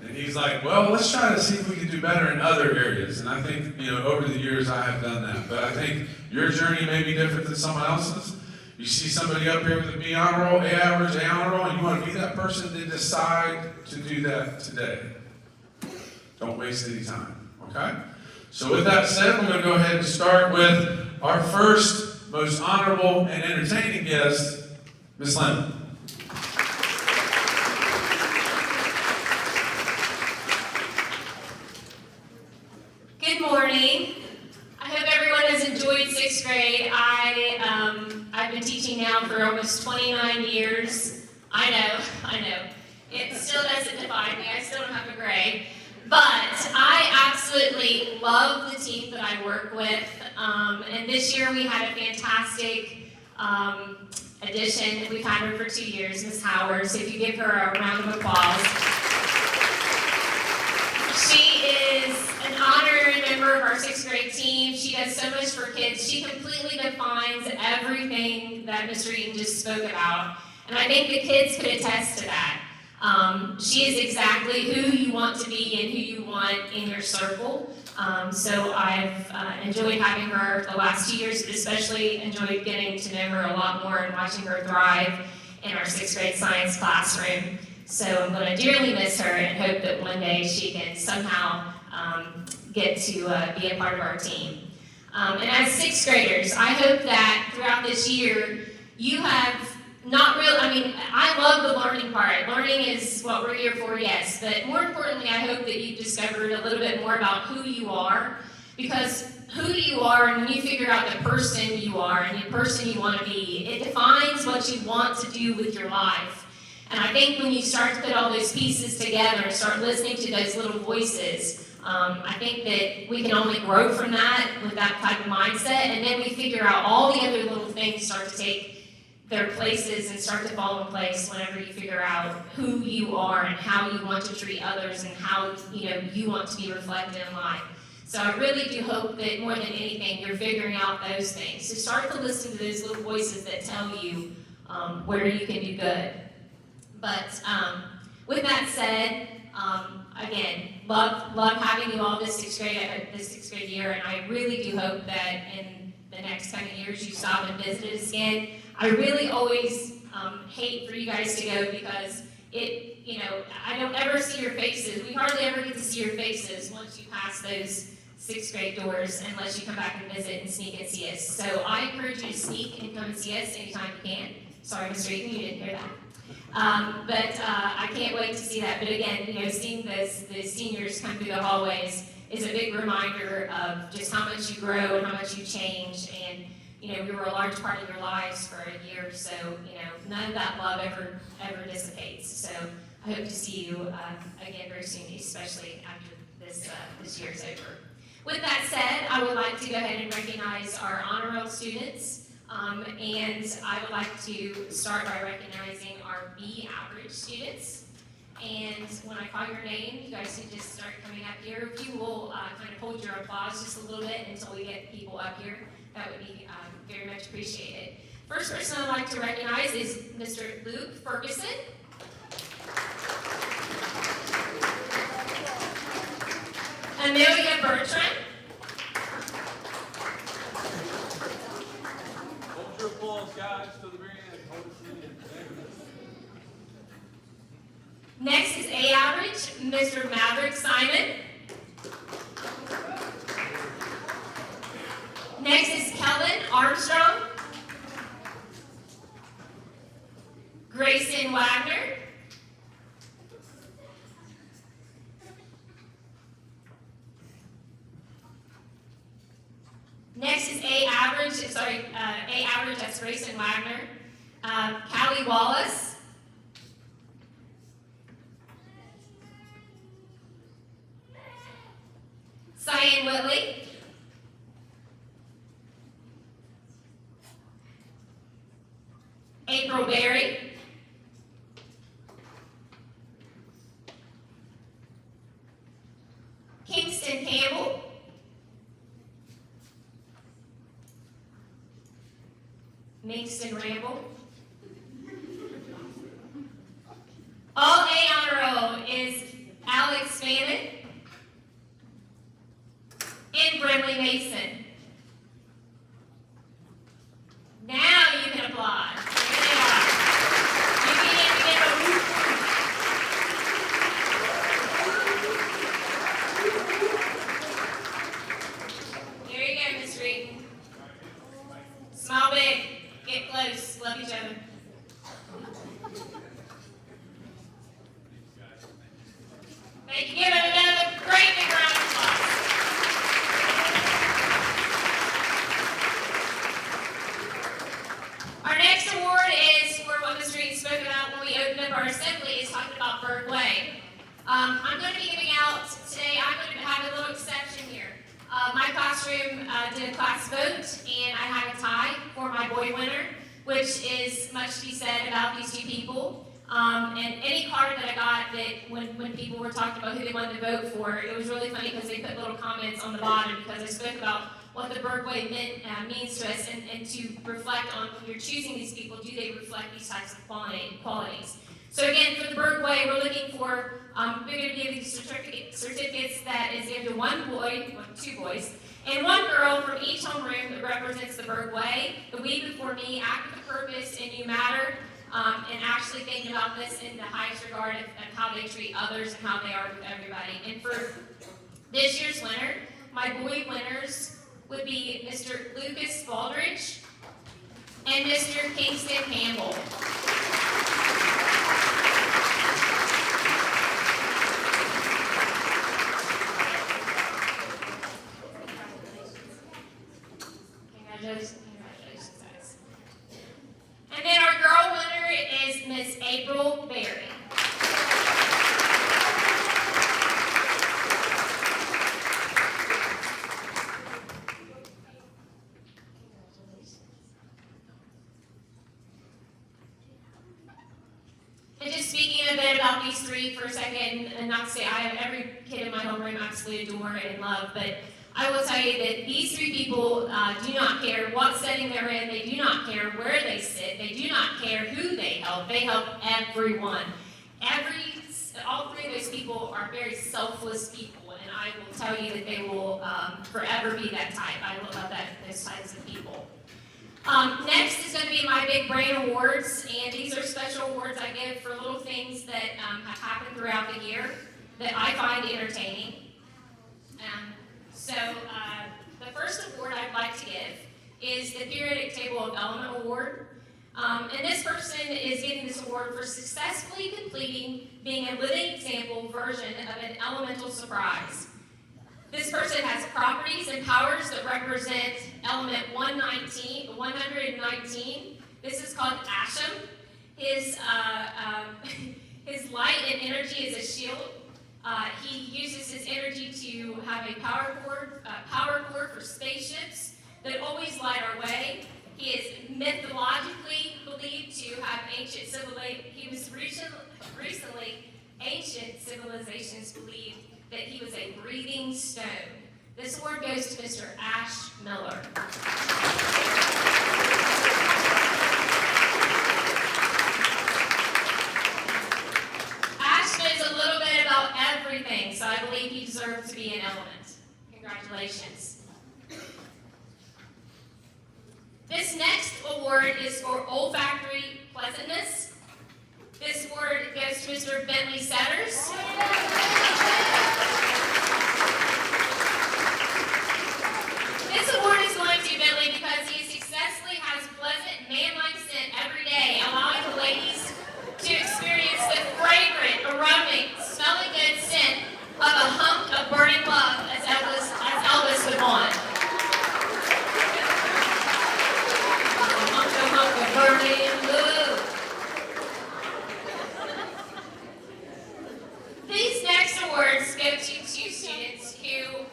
And he's like, well, let's try to see if we can do better in other areas. And I think, over the years I have done that. But I think your journey may be different than someone else's. You see somebody up here with a B honor roll, A average, A honor roll, and you want to be that person, then decide to do that today. Don't waste any time, okay? So with that said, we're going to go ahead and start with our first, most honorable and entertaining guest, Ms. Lemon. Good morning. I hope everyone has enjoyed 6th grade. I've been teaching now for almost 29 years. I know. It still doesn't define me. I still don't have a grade. But I absolutely love the team that I work with. And this year we had a fantastic addition. We've had her for 2 years, Ms. Howard. So if you give her a round of applause. She is an honorary member of our 6th grade team. She does so much for kids. She completely defines everything that Mr. Eaton just spoke about. And I think the kids could attest to that. She is exactly who you want to be and who you want in your circle. So I've enjoyed having her the last 2 years, but especially enjoyed getting to know her a lot more and watching her thrive in our 6th grade science classroom. So I'm going to dearly miss her and hope that one day she can somehow get to be a part of our team. And as 6th graders, I hope that throughout this year, you have I love the learning part. Learning is what we're here for, yes. But more importantly, I hope that you've discovered a little bit more about who you are, Because who you are, and when you figure out the person you are and the person you want to be, it defines what you want to do with your life. And I think when you start to put all those pieces together and start listening to those little voices, I think that we can only grow from that with that type of mindset, and then we figure out all the other little things start to take their places and start to fall in place whenever you figure out who you are and how you want to treat others and how you want to be reflected in life. So I really do hope that more than anything, you're figuring out those things. So start to listen to those little voices that tell you where you can do good. But with that said, again, love having you all this sixth grade year, and I really do hope that in the next coming years you stop and visit us again. I really always hate for you guys to go because I don't ever see your faces. We hardly ever get to see your faces once you pass those sixth grade doors unless you come back and visit and sneak and see us. So I encourage you to sneak and come and see us anytime you can. Sorry, Mr. Eaton, you didn't hear that. But I can't wait to see that. But again, seeing the seniors come through the hallways is a big reminder of just how much you grow and how much you change. And we were a large part of your lives for a year, so none of that love ever dissipates. So I hope to see you again very soon, especially after this year's over. With that said, I would like to go ahead and recognize our honor roll students, and I would like to start by recognizing our B average students. And when I call your name, you guys can just start coming up here. If you will kind of hold your applause just a little bit until we get people up here, that would be very much appreciated. First person I'd like to recognize is Mr. Luke Ferguson. Amelia Bertrand. Hold your applause, guys, to the very end. Hold it to the end. Next is A average, Mr. Maverick Simon. Next is Kellen Armstrong. Grayson Wagner. Next is A average, that's Grayson Wagner. Callie Wallace. Cyan Whitley. April Berry. Kingston Campbell. Mason Ramble. All A honor roll is Alex Fannin and Brimley Mason. Now you can applaud. There they are. You can give a whoop. There you go, Miss Reed. Smile big. Get close. Love each other. Thank you. Give it another great big round of applause. Our next award is for what Mr. Eaton spoke about when we opened up our assembly, is talking about Burke Way. I'm going to be giving out today, I'm going to have a little exception here. My classroom did a class vote, and I had a tie for my boy winner, which is much to be said about these two people. And any card that I got that when people were talking about who they wanted to vote for, it was really funny because they put little comments on the bottom because I spoke about what the Burke Way means to us, and to reflect on when you're choosing these people, do they reflect these types of qualities? So again, for the Burke Way, we're looking for, we're going to give these certificates that is given to two boys, and one girl from each homeroom that represents the Burke Way. The we before me, act with a purpose, and you matter, and actually thinking about this in the highest regard of how they treat others and how they are with everybody. And for this year's winner, my boy winners would be Mr. Lucas Baldridge and Mr. Kingston Campbell. Congratulations, guys. And then our girl winner is Miss April Berry. And just speaking a bit about these three for a second, and not to say I have every kid in my homeroom absolutely adore and love, but I will tell you that these three people do not care what setting they're in. They do not care where they sit. They do not care who they help. They help everyone. All three of those people are very selfless people, and I will tell you that they will forever be that type. I love those types of people. Next is going to be my Big Brain Awards, and these are special awards I give for little things that have happened throughout the year that I find entertaining. So the first award I'd like to give is the Periodic Table of Element Award. And this person is getting this award for successfully completing being a living example version of an elemental surprise. This person has properties and powers that represent element 119. This is called Asham. His light and energy is a shield. He uses his energy to have a power cord for spaceships that always light our way. He is mythologically believed to have ancient civilizations believed that he was a breathing stone. This award goes to Mr. Ash Miller. Ash knows a little bit about everything, so I believe he deserves to be an element. Congratulations. This next award is for olfactory pleasantness. This award goes to Mr. Bentley Setters. This award is going to Bentley because he successfully has pleasant, man-like scent every day, allowing the ladies to experience the fragrant, aromatic, smelling good scent of a hunk of burning love as Elvis would want. Burning love. These next awards go to two students who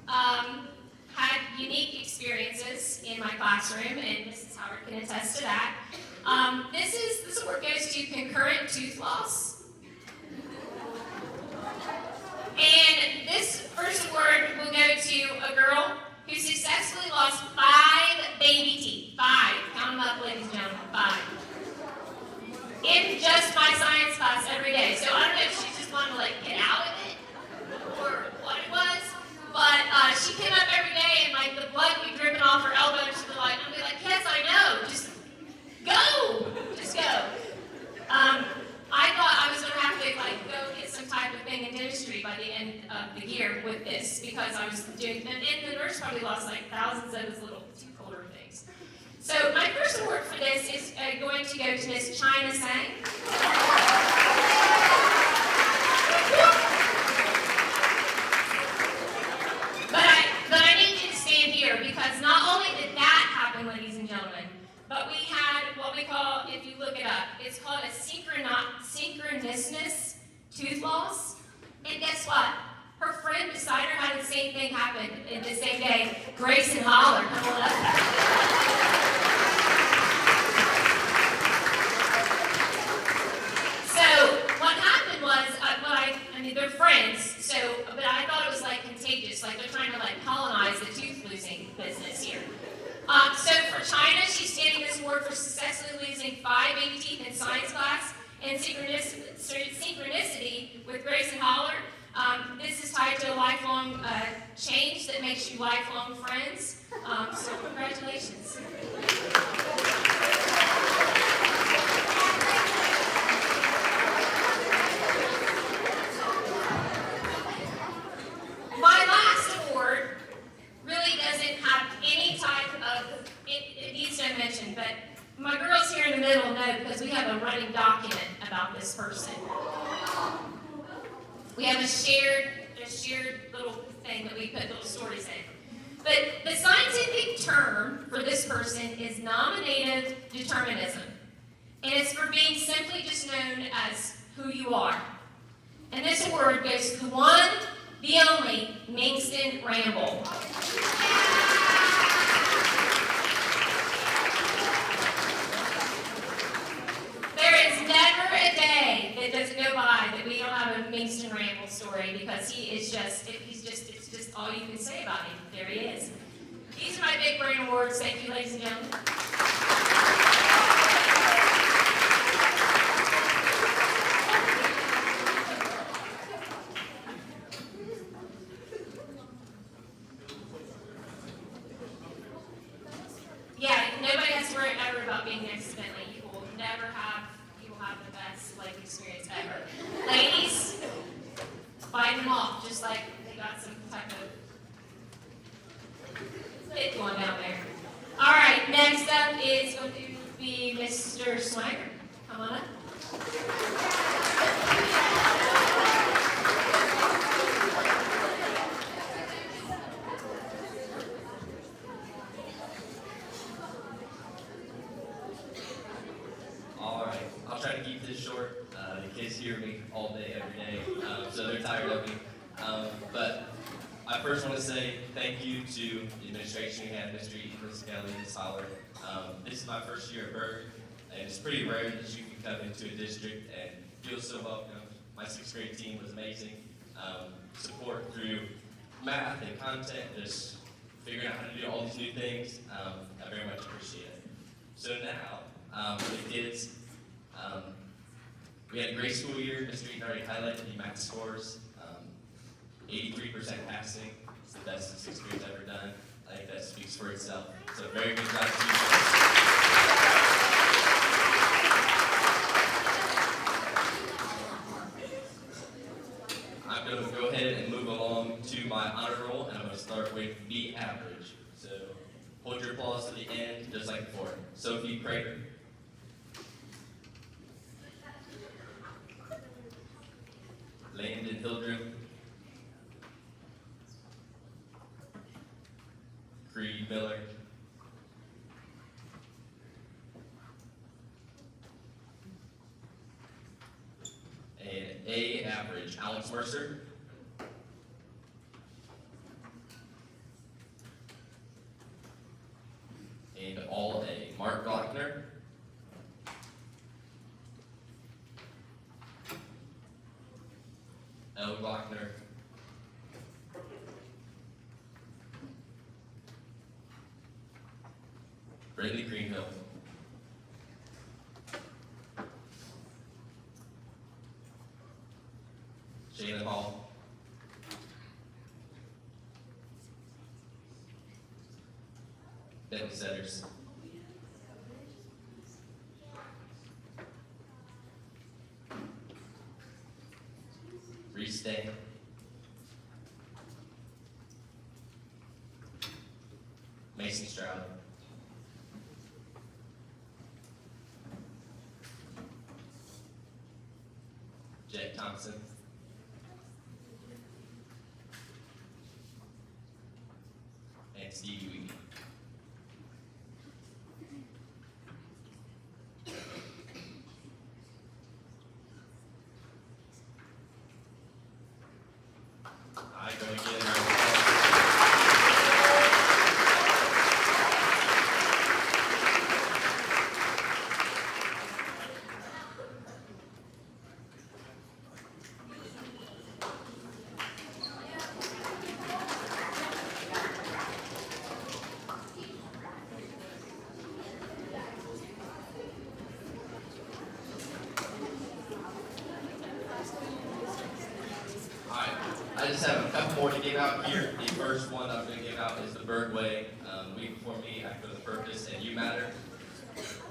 had unique experiences in my classroom, and Mrs. Howard can attest to that. This award goes to concurrent tooth loss. And this first award will go to a girl who successfully lost 5 baby teeth. 5. Count them up, ladies and gentlemen. 5. In just my science class every day. So I don't know if she just wanted to get out of it or what it was, but she came up every day and the blood would be dripping off her elbow, and she'd be like, I'd be like, yes, I know, just go, just go. I thought I was going to have to go get some type of thing in dentistry by the end of the year with this, because I was doing, and the nurse probably lost thousands of those little tooth holder things. So my first award for this is going to go to Miss China Sang. But I need you to stand here, because not only did that happen, ladies and gentlemen, but we had what we call, if you look it up, it's called a synchronismus tooth loss. And guess what? Her friend beside her had the same thing happen in the same day. Grayson Holler, come on up. So what happened was, they're friends, but I thought it was contagious, they're trying to colonize the tooth losing business here. So for China, she's getting this award for successfully losing 5 baby teeth in science class, and synchronicity with Grayson Holler. This is tied to a lifelong change that makes you lifelong friends. So congratulations. My last award really doesn't have any type of, it needs no mention, but my girls here in the middle know, because we have a running document about this person. We have a shared little thing that we put little stories in. But the scientific term for this person is nominative determinism. And it's for being simply just known as who you are. And this award goes to the one, the only, Mingston Ramble. There is never a day that doesn't go by that we don't have a Mingston Ramble story, because it's just all you can say about him. There he is. These are my big brain awards. Thank you, ladies and gentlemen. Yeah, nobody has to worry ever about being next to Bentley. You will have the best life experience ever. Ladies, fight them off, just like they got some type of hit going down there. All right, next up is going to be Mr. Swagger. Come on up. All right, I'll try to keep this short. The kids hear me all day, every day, so they're tired of me. But I first want to say thank you to the administration we have, Mr. Eaton, Ms. Kelly, Ms. Holler. This is my first year at Berg, and it's pretty rare that you can come into a district and feel so welcome. My 6th grade team was amazing. Support through math and content, just figuring out how to do all these new things. I very much appreciate it. So now, for the kids, we had a great school year. Mr. Eaton already highlighted the math scores. 83% passing. It's the best the 6th grade's ever done. I think that speaks for itself. So very good job to you guys. I'm going to go ahead and move along to my honor roll, and I'm going to start with the average. So hold your applause to the end, just like before. Sophie Prater. Landon Hildren. Creed Miller. And A average, Alex Mercer. And all A, Mark Glockner. L. Glockner. Brandon Greenhill. Jalen Hall. Bentley Setters. Reese Day. Mason Stroud. Jake Thompson. And Steve Weedy. I go again. I just have a couple more to give out here. The first one I'm going to give out is the Berg Way. Week before me, I go to the Purpose and You Matter.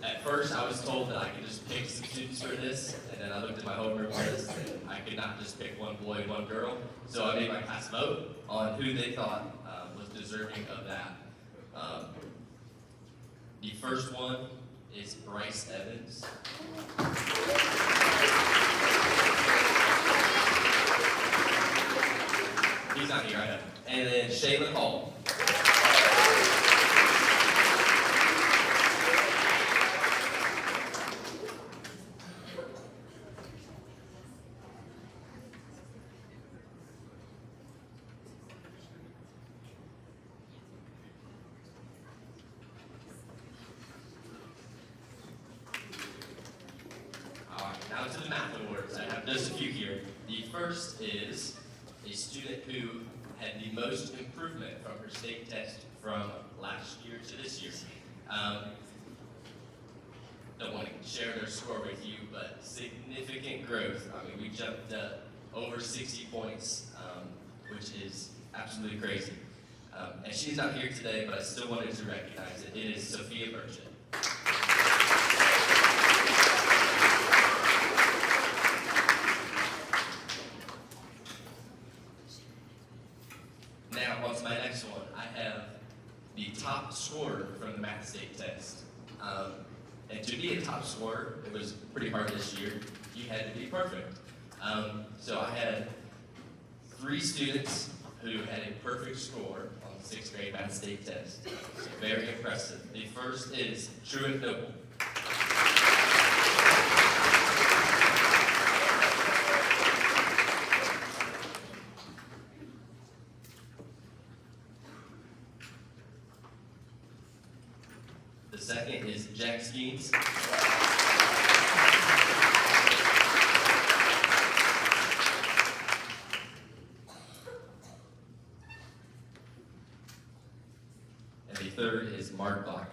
At first, I was told that I could just pick some students for this, and then I looked at my homeroom list, and I could not just pick one boy, one girl. So I made my class vote on who they thought was deserving of that. The first one is Bryce Evans. He's not here, I know. And then Shayla Hall. All right, now to the math awards. I have just a few here. The first is a student who had the most improvement from her state test from last year to this year. Don't want to share their score with you, but significant growth. I mean, we jumped up over 60 points, which is absolutely crazy. And she's not here today, but I still wanted to recognize it. It is Sophia Merchant. Now, on to my next one. I have the top scorer from the math state test. And to be a top scorer, it was pretty hard this year. You had to be perfect. So I had 3 students who had a perfect score on the 6th grade math state test. So very impressive. The first is Truett Noble. The second is Jack Skeens. And the third is Mark Block.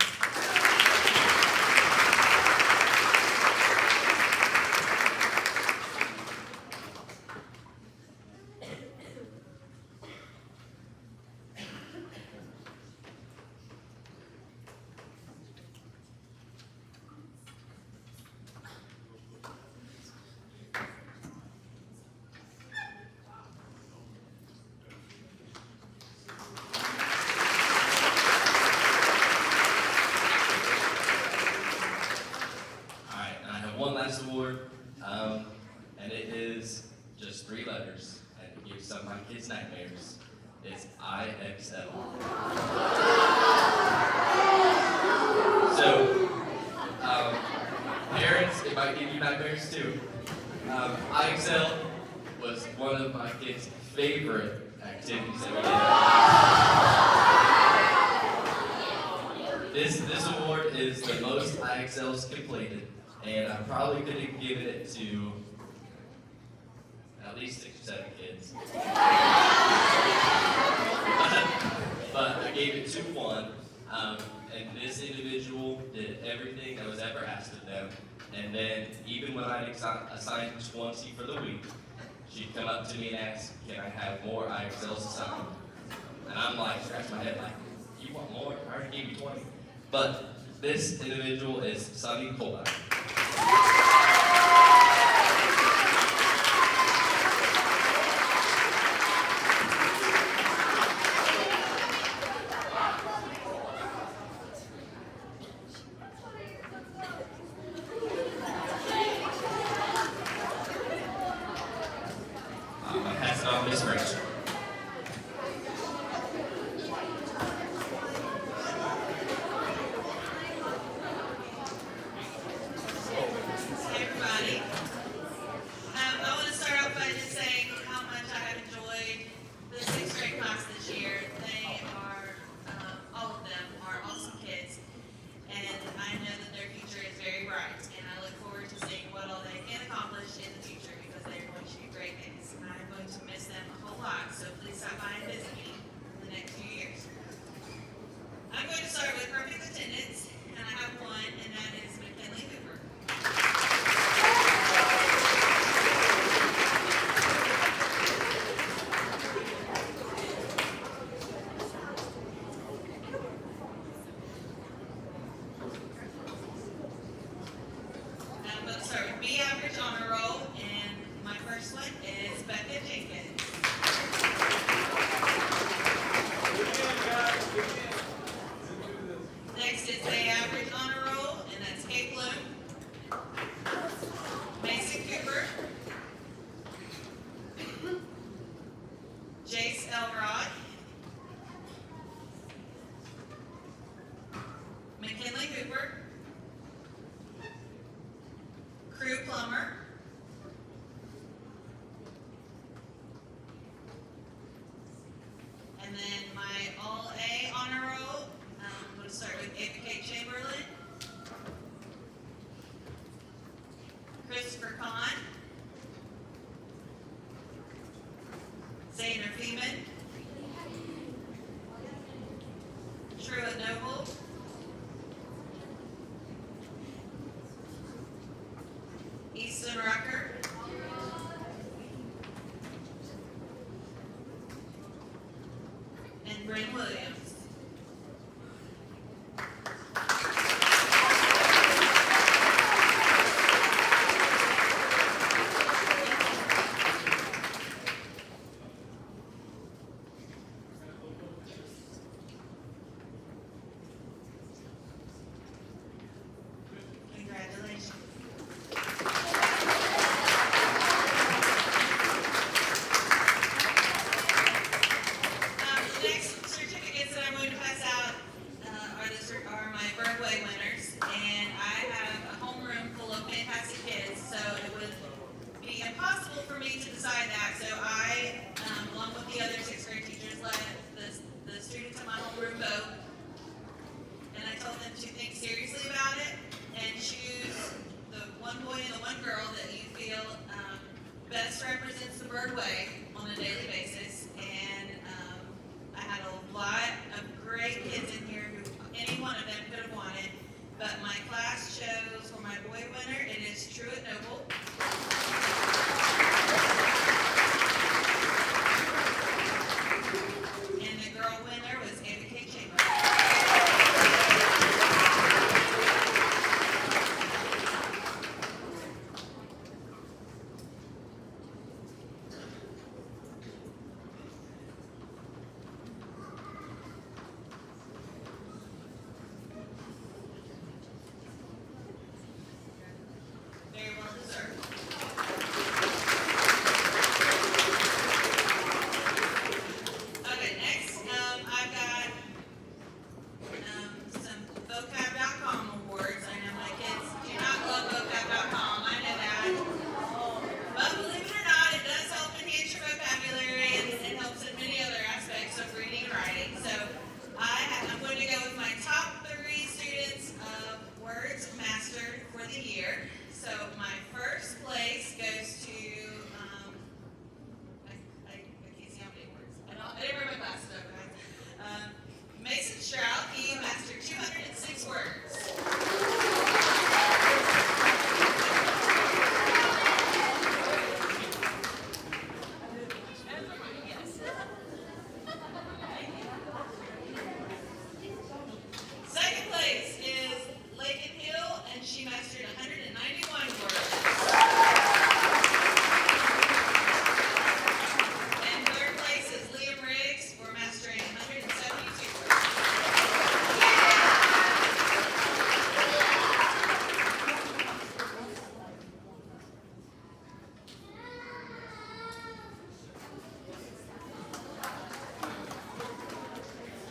One last award, and it is just 3 letters, and it gives some of my kids nightmares. It's IXL. So, parents, it might give you nightmares too. IXL was one of my kids' favorite activities that we did. This award is the most IXLs completed. And I probably could have given it to at least 6 or 7 kids. but I gave it to one, and this individual did everything that was ever asked of them. And then even when I assigned 20 for the week, she'd come up to me and ask, can I have more IXLs assigned? And I'm like, scratch my head like, you want more? I already gave you 20. But this individual is Sunny Colbert. I'm gonna pass it on to Miss Rachel. Truett Noble, Easton Rucker, and Bryn Williams. Congratulations. The next certificates that I'm going to pass out are my Birdway winners, and I have a homeroom full of fantastic kids, so it would be impossible for me to decide that. So I, along with the other sixth grade teachers, let the students in my homeroom vote, and I told them to think seriously about it and choose the one boy and the one girl that you feel best represents the Birdway on a daily basis. And I had a lot of great kids in here who any one of them could have won it, but my class chose for my boy winner, it is Truett Noble. And the girl winner was Ava K. Chambers. Very well deserved. Okay, next, I've got some vocab.com awards. I know my kids do not love vocab.com, I know that. But believe it or not, it does help enhance your vocabulary and it helps in many other aspects of reading and writing. So I'm going to go with my top 3 students of words mastered for the year. So my first place goes to, I can't see how many words. I didn't wear my glasses over, guys. Mason Stroud, he mastered 206 words. Second place is Lakin Hill, and she mastered 191 words. And third place is Liam Riggs for mastering 172 words.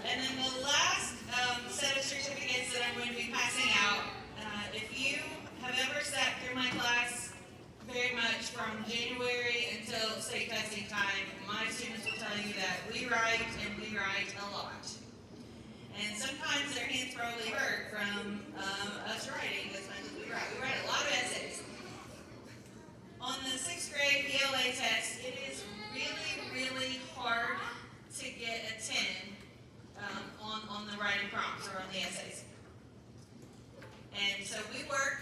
And then the last set of certificates that I'm going to be passing out, if you have ever sat through my class very much from January until state testing time, my students will tell you that we write and we write a lot. And sometimes their hands probably hurt from us writing as much as we write. We write a lot of essays. On the 6th grade ELA test, it is really, really hard to get a 10 on the writing prompts or on the essays. And so we work,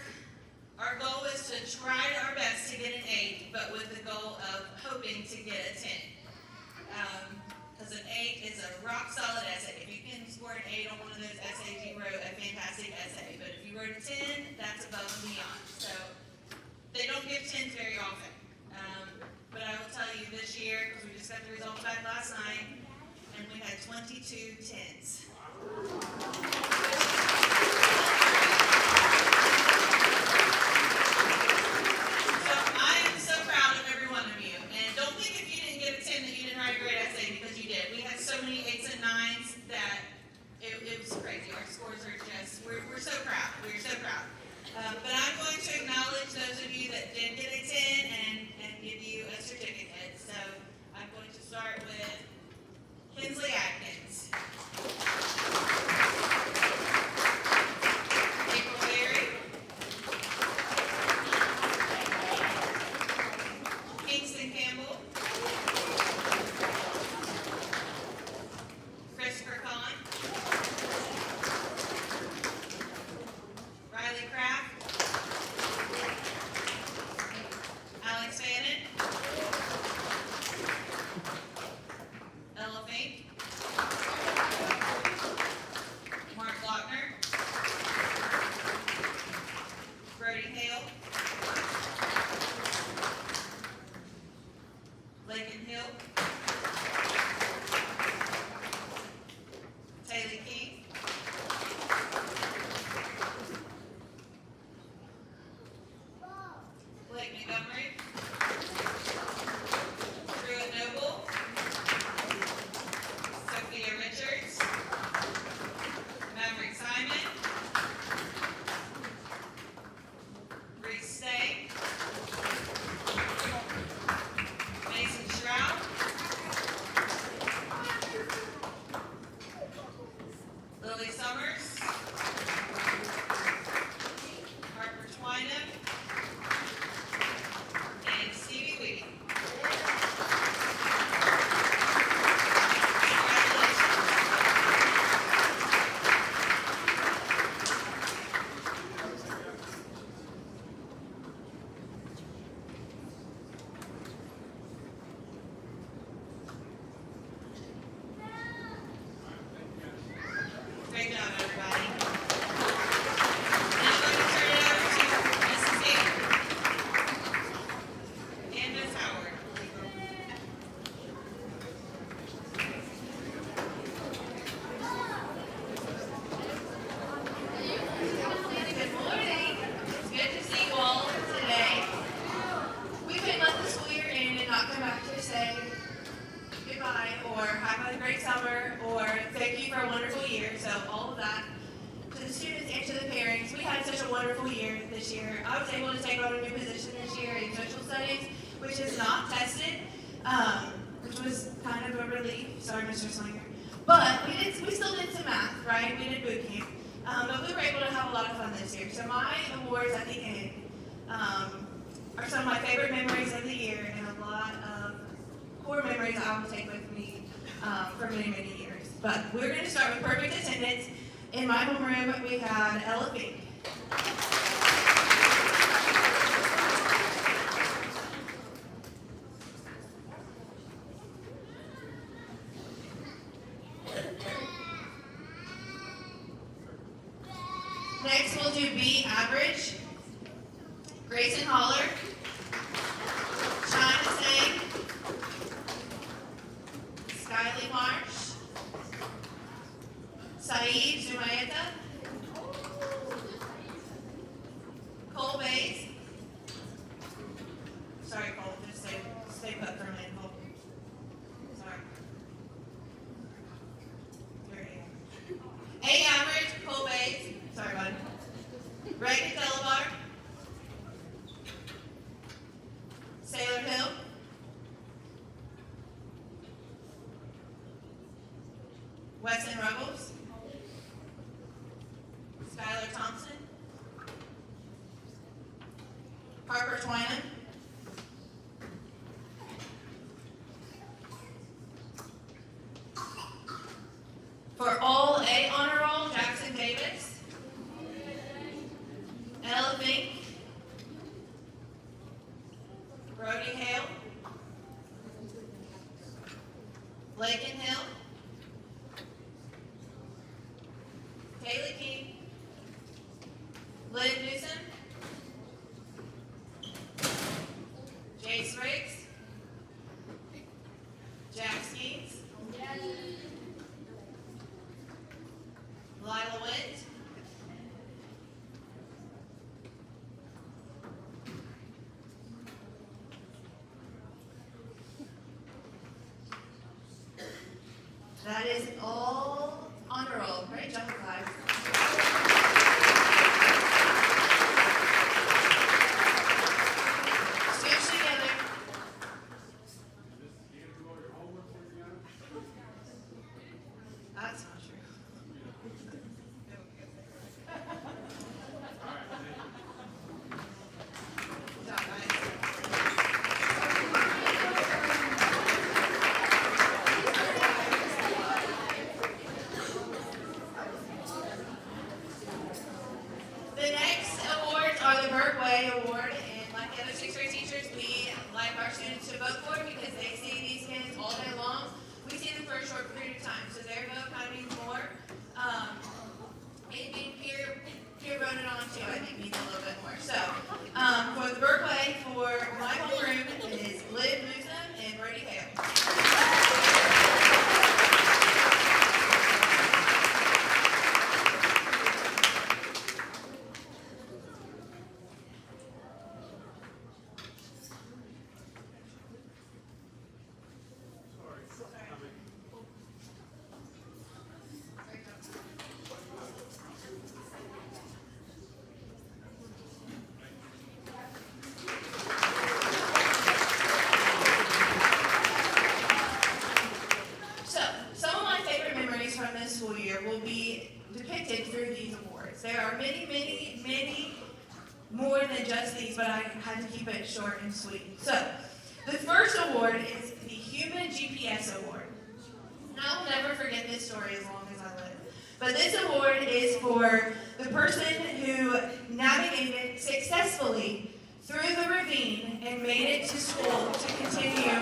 our goal is to try our best to get an 8, but with the goal of hoping to get a 10. Because an 8 is a rock solid essay. If you can score an 8 on one of those essays, you wrote a fantastic essay. But if you wrote a 10, that's above and beyond. So they don't give 10s very often. But I will tell you this year, because we just got the results back last night, and we had 22 10s. So I am so proud of every one of you. And don't think if you didn't get a 10 that you didn't write a great essay, because you did. We had so many 8s and 9s that it was crazy. Our scores are just, we're so proud. We're so proud. But I'm going to acknowledge those of you that did get a 10 and give you a certificate. So I'm going to start with Kinsley Atkins. April Berry. Kingston Campbell. Christopher Kahn. Lily Summers, Harper Twynham, and Stevie Weedy. Great job, everybody. Now I'm going to turn it over to Mrs. Gator and Ms. Howard. Good morning. It's good to see you all today. We could let the school year end and not come back to say goodbye or have a great summer or thank you for a wonderful year. So all of that to the students and to the parents. We had such a wonderful year this year. I was able to take on a new position this year in social studies, which is not tested, which was kind of a relief. Sorry, Mr. Slinger. But we still did some math, right? We did boot camp. But we were able to have a lot of fun this year. So my awards at the end are some of my favorite memories of the year and a lot of core memories I will take with me for many, many years. But we're going to start with perfect attendance. In my homeroom, we had Ella Fink. Next, we'll do B average. Grayson Holler. China Singh. Skyly Marsh. Saeed Jumayeta. Cole Bays. Sorry, Cole, just stay put for a minute, Cole. Sorry. Here it is. A average, Cole Bays. Sorry, bud. Reagan Delabar. Sailor Hill. Weston Ruggles. Skylar Thompson. Harper Twynham. For all A honor roll, Jackson Davis. Ella Fink. Brody Hale. Lakin Hill. Haley King. Lynn Newsom. Jace Riggs. Jack Skeets. Lila Witt. That is all honor roll. Great job, guys. Scooch together. That's not true. Good job, guys. The next awards are the Burt Way Award, and like the other sixth grade teachers, we like our students to vote for it because they see these kids all day long. We see them for a short period of time, so their vote kind of means school year will be depicted through these awards. There are many, many, many more than just these, but I had to keep it short and sweet. So, the first award is the Human GPS Award. And I will never forget this story as long as I live. But this award is for the person who navigated successfully through the ravine and made it to school to continue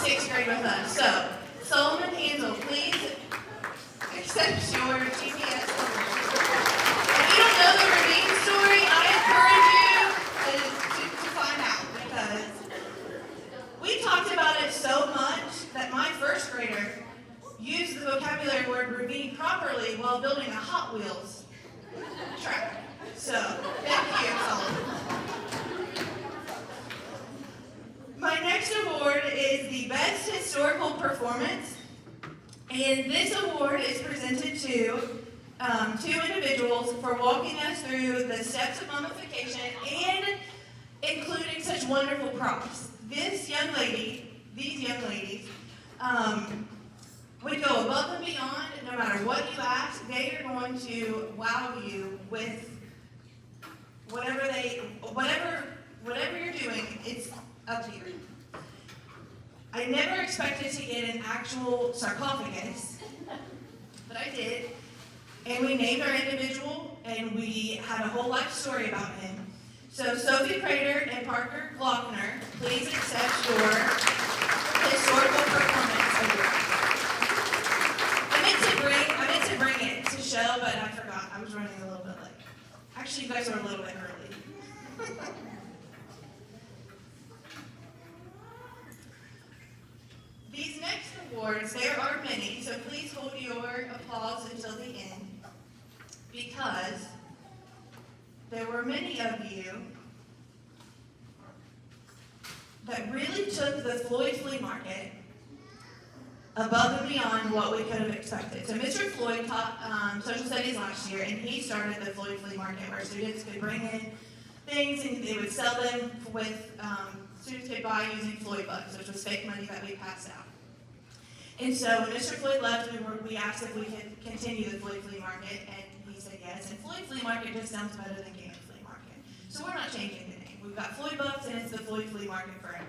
6th grade with us. So, Solomon Hansel, please accept your GPS award. If you don't know the ravine story, I encourage you to find out, because we talked about it so much that my 1st grader used the vocabulary word ravine properly while building a Hot Wheels track. So, thank you, Solomon. My next award is the Best Historical Performance, and this award is presented to 2 individuals for walking us through the steps of mummification and including such wonderful props. These young ladies, would go above and beyond. No matter what you ask, they are going to wow you with whatever you're doing. It's up here. I never expected to get an actual sarcophagus, but I did. And we named our individual, and we had a whole life story about him. So Sophie Prater and Parker Glockner, please accept your historical performance award. I meant to bring it to show, but I forgot. I was running a little bit late. Actually, you guys are a little bit early. These next awards, there are many, so please hold your applause until the end, because there were many of you that really took the Floyd Flea Market above and beyond what we could have expected. So Mr. Floyd taught social studies last year, and he started the Floyd Flea Market where students could bring in things and they would sell them with, students could buy using Floyd bucks, which was fake money that we passed out. And so when Mr. Floyd left, we asked if we could continue the Floyd Flea Market, and he said yes. And Floyd Flea Market just sounds better than Gammon Flea Market. So we're not changing the name. We've got Floyd bucks, and it's the Floyd Flea Market forever.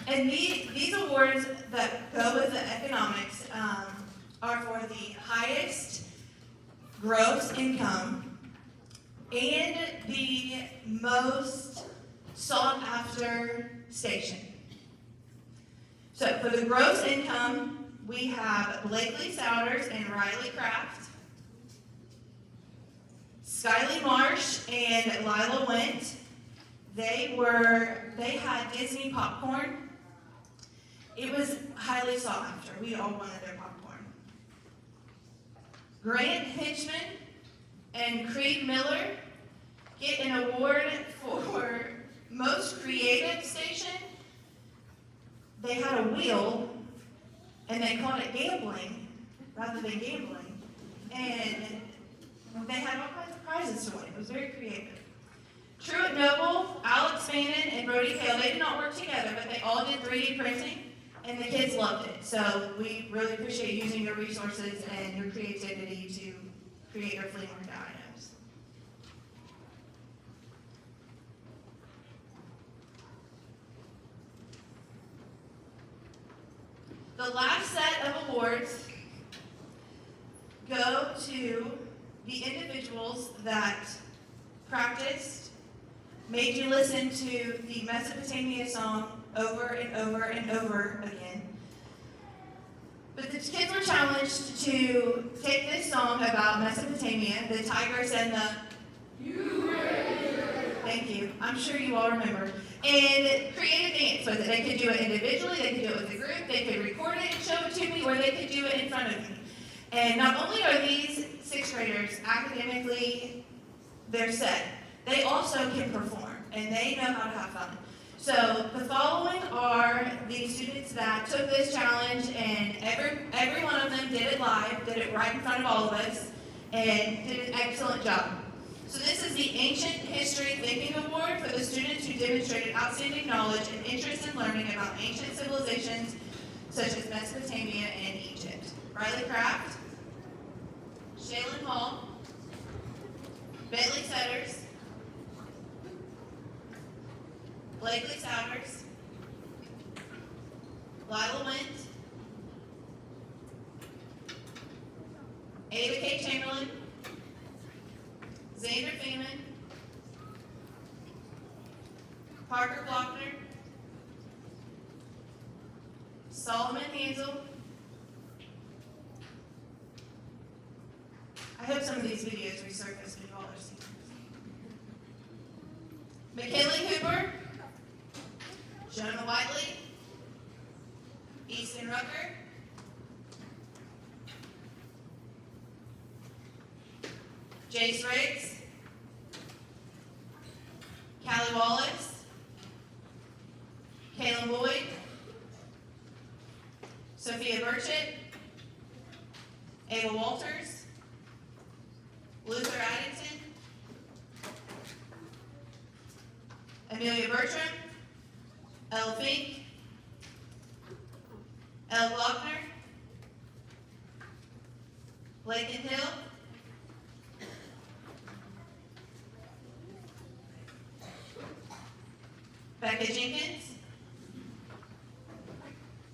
And these awards that go with the economics are for the highest gross income and the most sought after station. So for the gross income, we have Blakely Souders and Riley Kraft, Skylie Marsh and Lila Went. They had Disney popcorn. It was highly sought after. We all wanted their popcorn. Grant Hitchman and Creed Miller get an award for most creative station. They had a wheel, and they called it gambling rather than gambling. And they had all kinds of prizes to win. It was very creative. Truett Noble, Alex Fannin, and Brody Hale, they did not work together, but they all did 3D printing, and the kids loved it. So we really appreciate using your resources and your creativity to create your flea market items. The last set of awards go to the individuals that practiced, made you listen to the Mesopotamia song over and over and over again. But the kids were challenged to take this song about Mesopotamia, the Tigris and the... Thank you. I'm sure you all remember. And create a dance with it. They could do it individually, they could do it with a group, they could record it and show it to me, or they could do it in front of me. And not only are these 6th graders academically, they're set, they also can perform, and they know how to have fun. So the following are the students that took this challenge, and every one of them did it live, did it right in front of all of us, and did an excellent job. So this is the Ancient History Thinking Award for the students who demonstrated outstanding knowledge and interest in learning about ancient civilizations such as Mesopotamia and Egypt. Riley Kraft, Ava K. Chamberlain, Xander Feeman, Parker Glockner, Solomon Hansel. I hope some of these videos resurface with all our seniors. McKinley Cooper, Jonah Whiteley, Easton Rucker, Jace Riggs, Callie Wallace, Kaylin Boyd, Sophia Burchett, Ava Walters, Luther Addington, Amelia Bertram, Ella Fink, Elle Glockner, Lakin Hill, Becca Jenkins,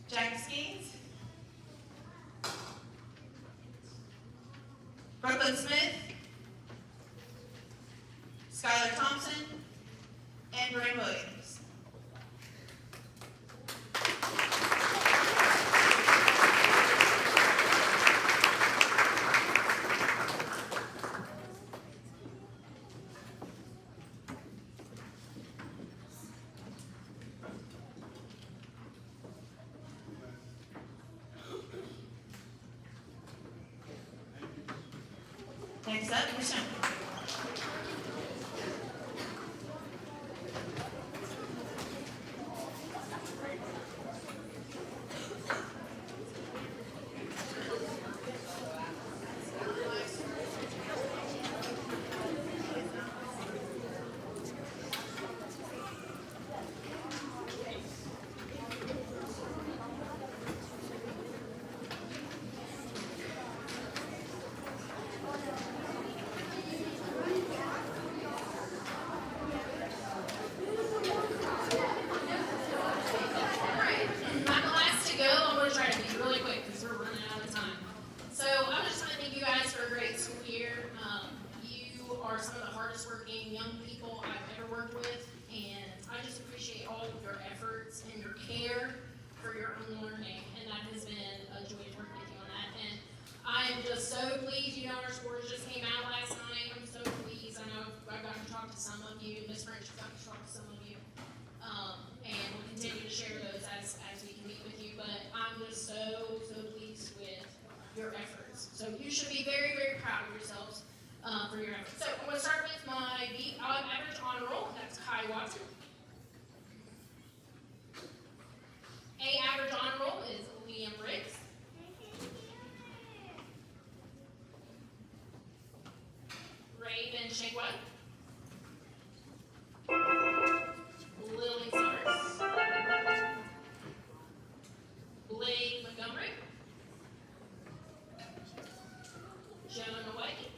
Jack Skeens, Brooklyn Smith, Skylar Thompson, and Bray Williams. Next up, Michelle. Alright, I'm the last to go. I'm gonna try to be really quick because we're running out of time. So I just want to thank you guys for a great school year. You are some of the hardest working young people I've ever worked with, and I just appreciate all of your efforts and your care for your own learning, and that has been a joy to work with you on that. And I am just so pleased. You know, our scores just came out last night. I'm so pleased. I know I got to talk to some of you. Miss French got to talk to some of you. And we'll continue to share those as we can meet with you. But I'm just so pleased with your efforts. So you should be very, very proud of yourselves for your efforts. So I'm going to start with my average honor roll. That's Kai Watson. A average honor roll is Liam Riggs. Raven Shakeway. Lily Summers, Blake Montgomery, Jonah White,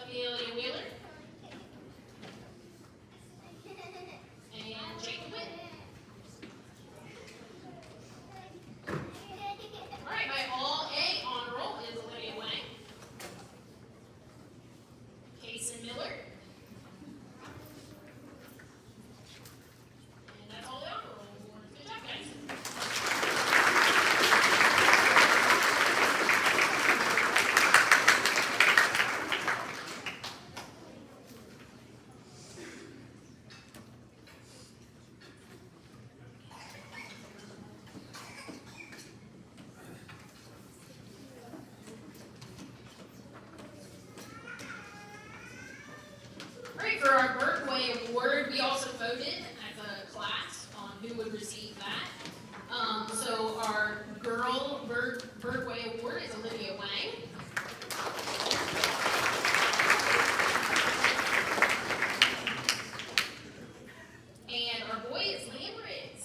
Amelia Wheeler, and Jacob Witt. All right, my all-A honor roll is Olivia Wang, Kason Miller, and that's all the honor roll awards. Good job, guys. All right, for our Berkway Award, we also voted as a class on who would receive that. So our girl Berkway Award is Olivia Wang. And our boy is Liam Riggs.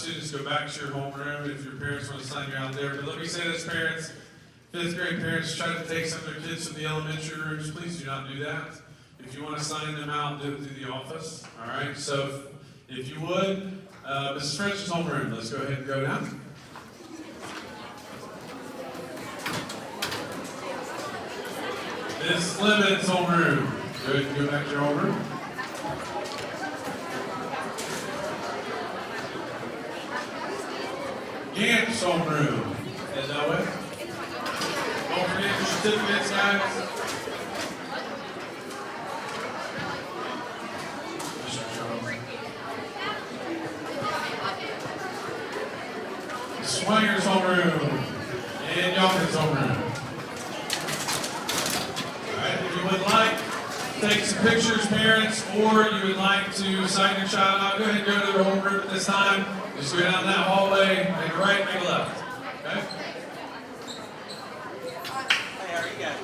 students go back to your homeroom if your parents want to sign you out there. But let me say this, parents, 5th grade parents try to take some of their kids from the elementary rooms. Please do not do that. If you want to sign them out, do it through the office. All right. So if you would, Mrs. French's homeroom. Let's go ahead and go down. Miss Clement's homeroom. Go ahead and go back to your homeroom. Gant's homeroom. Head that way. Don't forget your certificates, guys. Swinger's homeroom. And Youngkin's homeroom. If you would like to take some pictures, parents, or you would like to sign your child out, go ahead and go to their homeroom at this time. Just go down that hallway, make a right, make a left. Okay? Hey, how are you guys?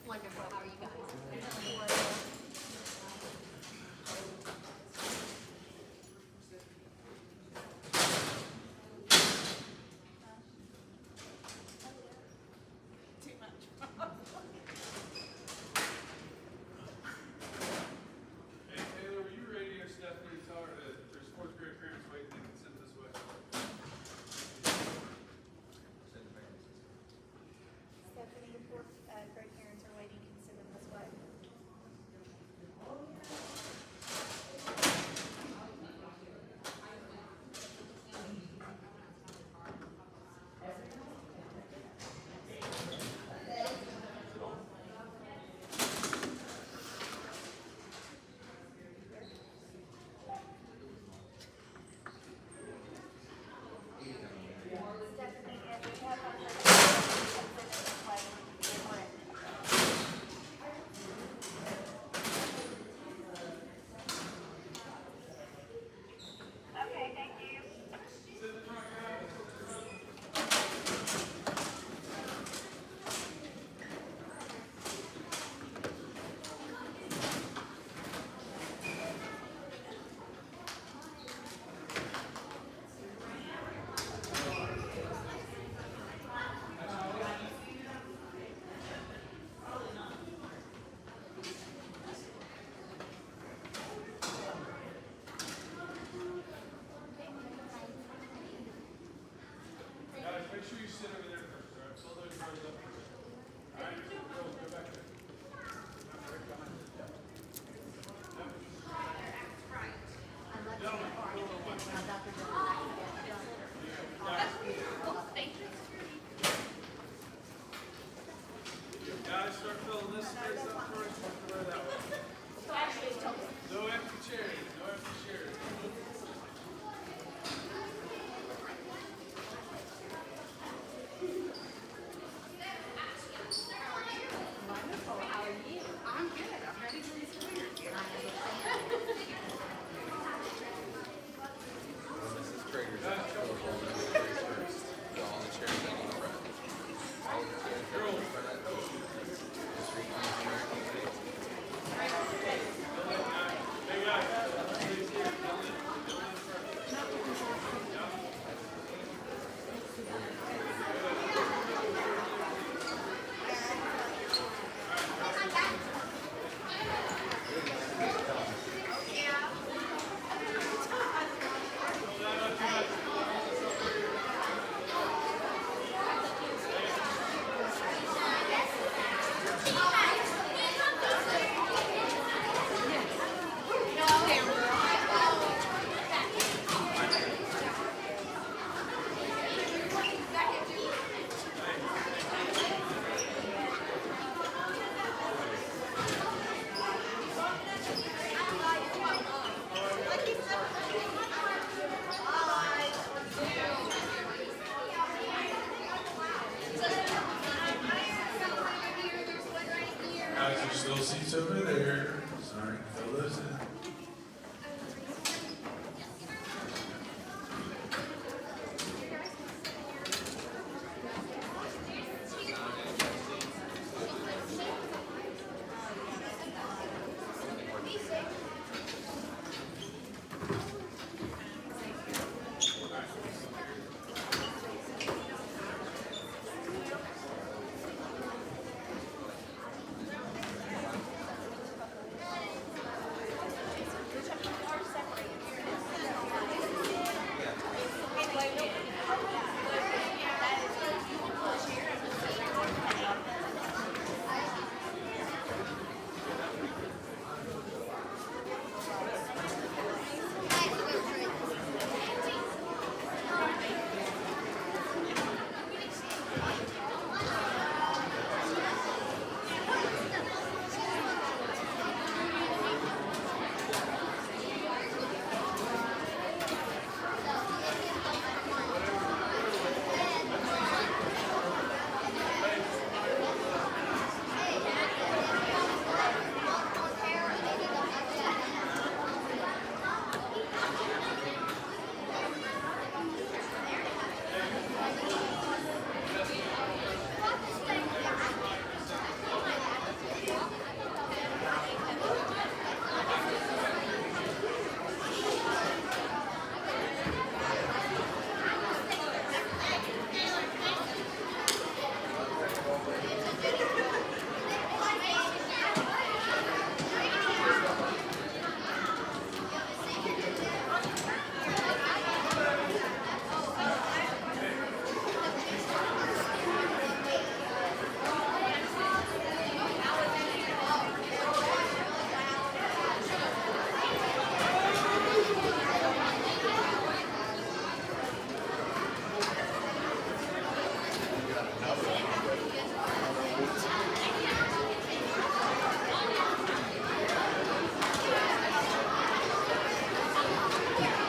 Wonderful. How are you guys? Hey, Taylor, were you ready or Stephanie to tell her that there's 4th grade parents waiting to consent this way? Stephanie, the fourth grade parents are waiting consent start filling this space up first, work your way that way. No empty chairs, no empty chairs. Wonderful. How are you? I'm good. I'm ready for this career. Mrs. Trader's going to fill up all the chairs first. Fill all the chairs down on the front. All the chairs down on the front. Just reach these American seats. Guys, there's still seats over there. Sorry, fill those in.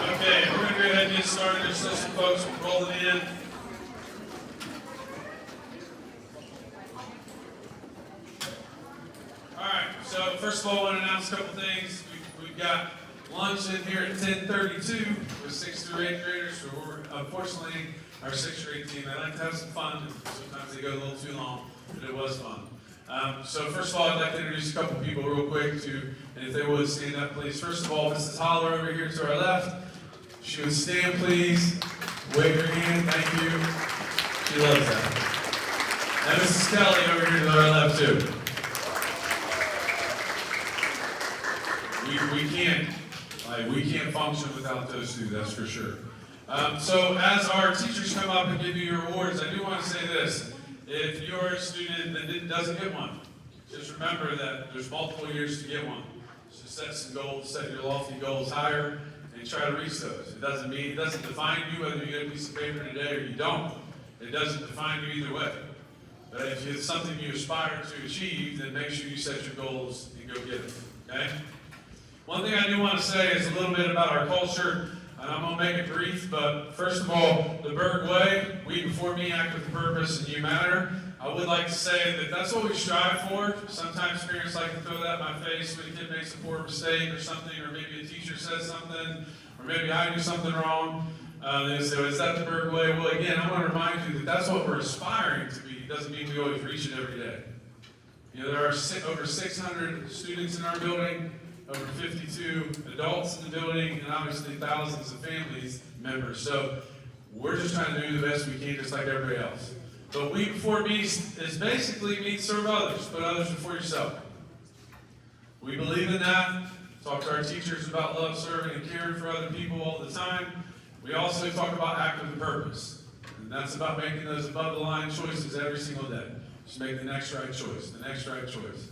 Okay, we're gonna go ahead and get started. There's still some folks rolling in. All right, so first of all, I want to announce a couple things. We've got lunch in here at 10:32 with 6th through 8th graders. So we're, unfortunately, our 6th grade team, they like to have some fun. Sometimes they go a little too long, but it was fun. So first of all, I'd like to introduce a couple people real quick and if they would stand up, please. First of all, Mrs. Holler over here to our left. She would stand, please. Wave your hand, thank you. She loves that. And Mrs. Kelly over here to our left too. We can't function without those two, that's for sure. So as our teachers come up and give you your awards, I do want to say this. If you're a student that doesn't get one, just remember that there's multiple years to get one. So set some goals, set your lofty goals higher, and try to reach those. It doesn't define you whether you get a piece of paper today or you don't. It doesn't define you either way. But if it's something you aspire to achieve, then make sure you set your goals and go get them, okay? One thing I do want to say is a little bit about our culture, and I'm going to make it brief, but first of all, the Berg Way, we before me act with purpose and you matter. I would like to say that that's what we strive for. Sometimes parents like to throw that in my face when a kid makes a poor mistake or something, or maybe a teacher says something, or maybe I do something wrong. They say, is that the Berg Way? Well, again, I want to remind you that that's what we're aspiring to be. It doesn't mean we always reach it every day. You know, there are over 600 students in our building, over 52 adults in the building, and obviously thousands of families members. So we're just trying to do the best we can, just like everybody else. But we before me is basically meet, serve others, put others before yourself. We believe in that. Talk to our teachers about love, serving, and caring for other people all the time. We also talk about act with purpose. And that's about making those above the line choices every single day. Just make the next right choice, the next right choice.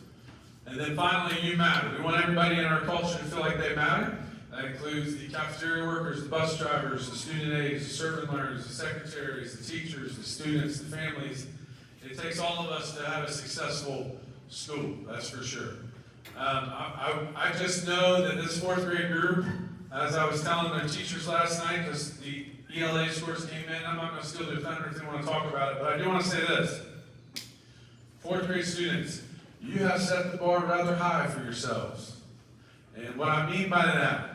And then finally, you matter. We want everybody in our culture to feel like they matter. That includes the cafeteria workers, the bus drivers, the student aides, the servant learners, the secretaries, the teachers, the students, the families. It takes all of us to have a successful school, that's for sure. I just know that this fourth grade group, as I was telling their teachers last night, because the ELA scores came in, I'm not going to steal their thunder if they want to talk about it, but I do want to say this. Fourth grade students, you have set the bar rather high for yourselves. And what I mean by that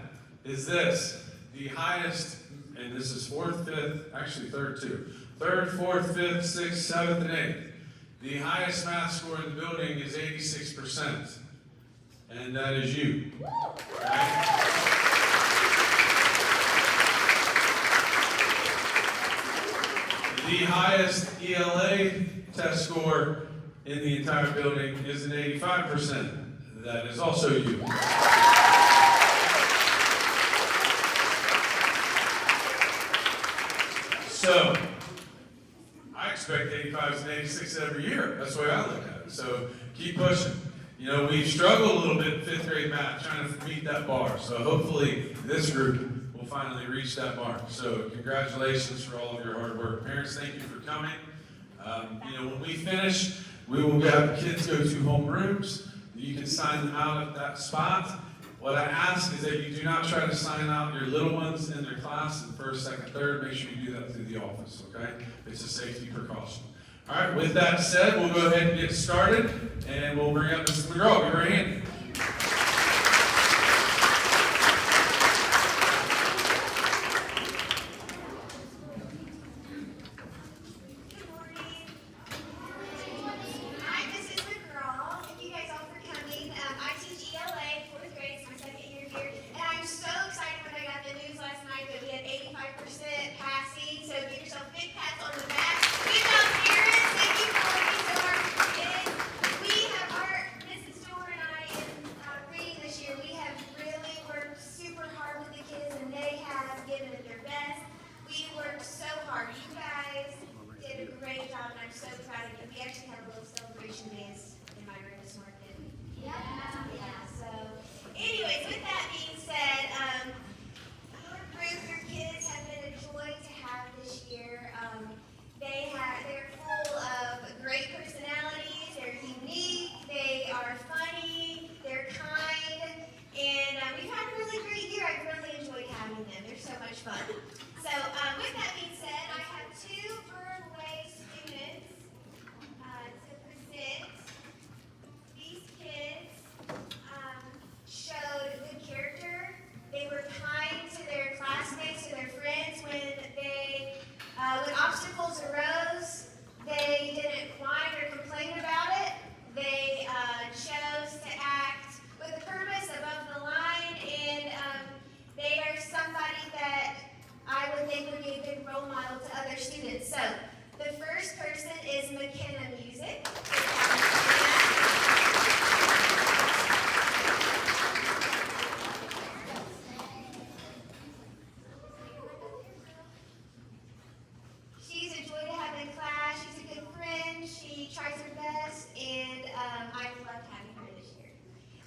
is this, the highest, and this is fourth, fifth, actually third too, third, fourth, fifth, sixth, seventh, and eighth. The highest math score in the building is 86%. And that is you. Right? The highest ELA test score in the entire building is an 85%. That is also you. So, I expect 85s and 86s every year. That's the way I look at it. So, keep pushing. You know, we struggle a little bit in fifth grade math trying to meet that bar. So, hopefully, this group will finally reach that mark. So, congratulations for all of your hard work. Parents, thank you for coming. You know, when we finish, we will have the kids go to home rooms. You can sign them out at that spot. What I ask is that you do not try to sign out your little ones in their class in first, second, third. Make sure you do that through the office, okay? It's a safety precaution. All right, with that said, we'll go ahead and get started, and we'll bring up Mrs. McGraw. Give her a hand.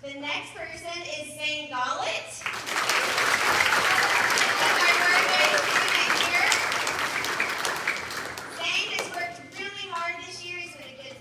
The next person is Zane Gollett. Zane has worked really hard this year. He's been a good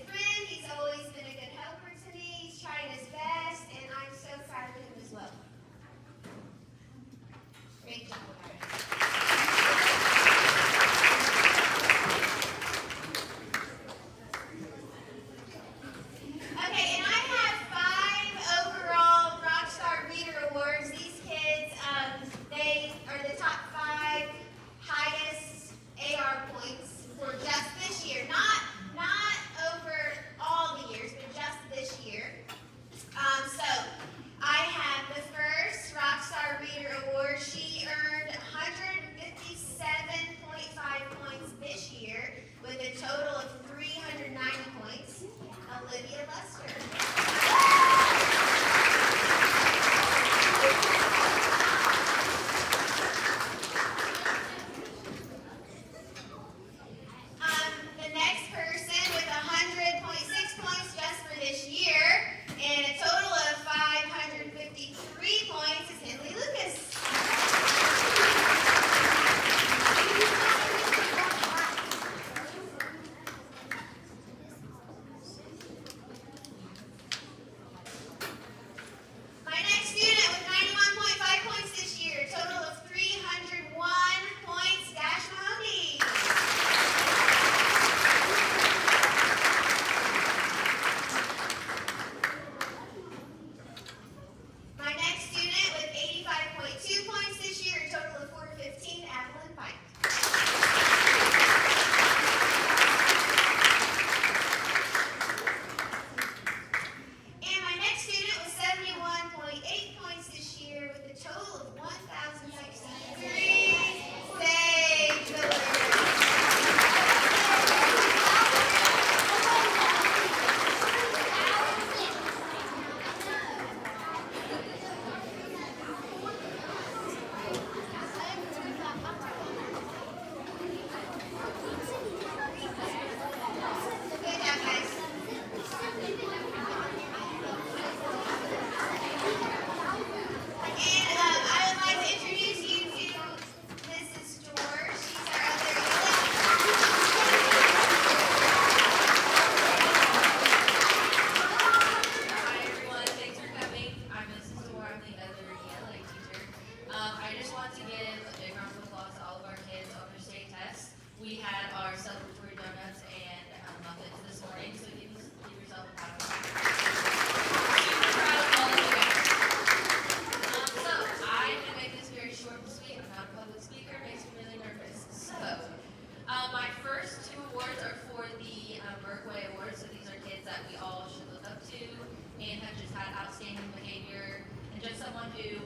and have just had outstanding behavior, and just someone who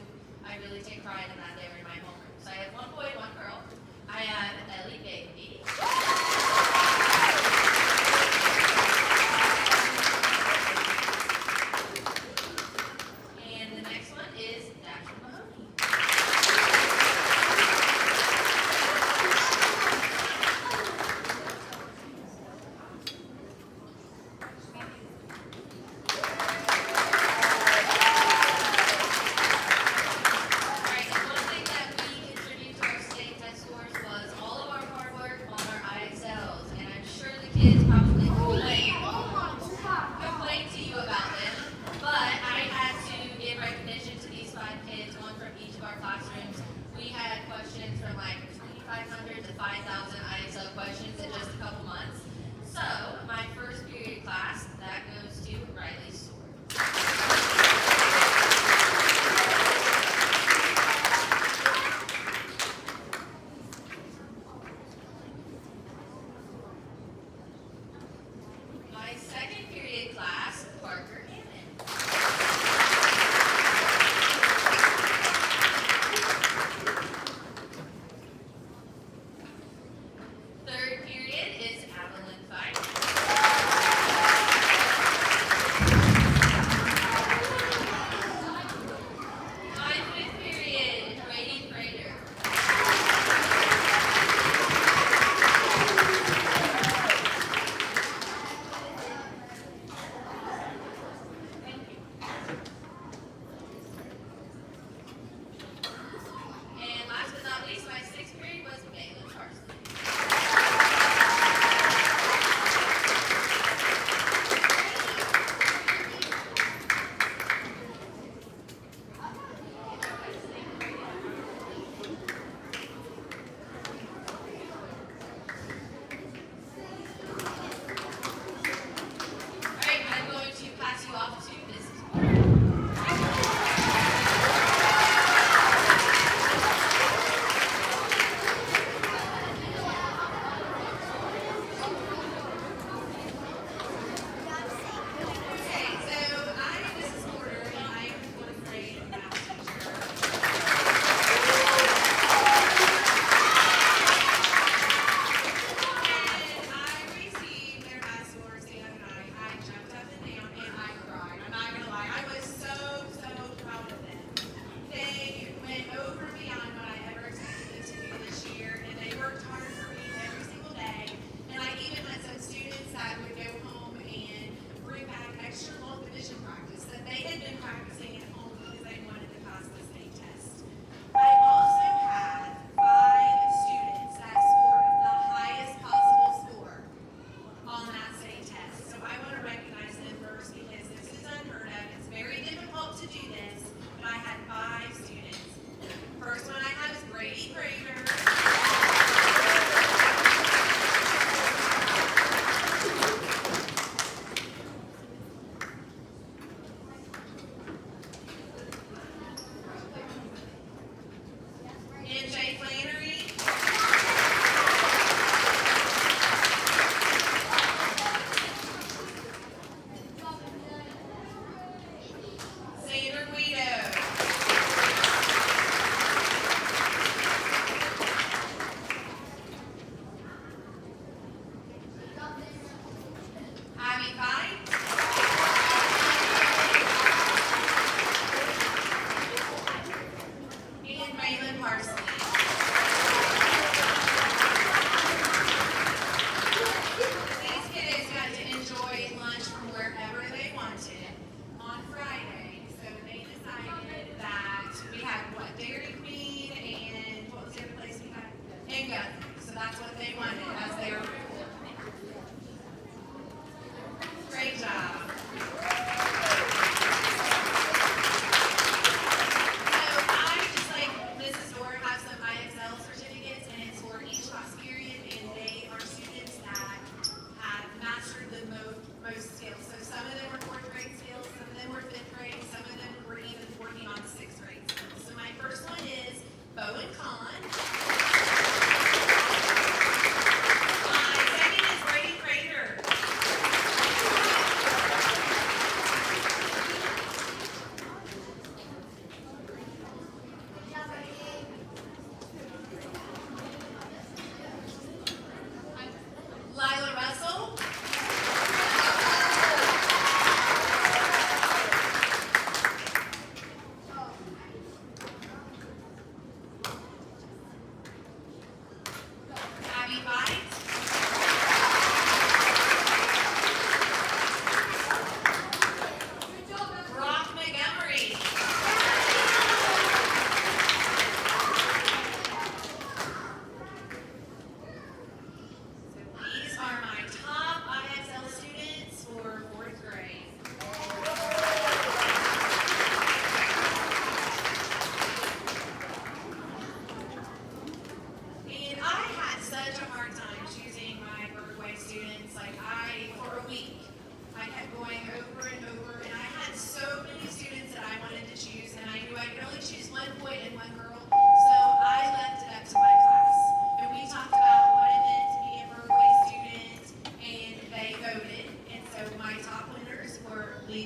I really take pride in that they were in my homeroom. So I have one boy, one girl. I have Ellie Baby. And the next one is Dasher Mahoney. Alright, and one thing that we contribute to our state test scores was all of our hard work on our IXLs.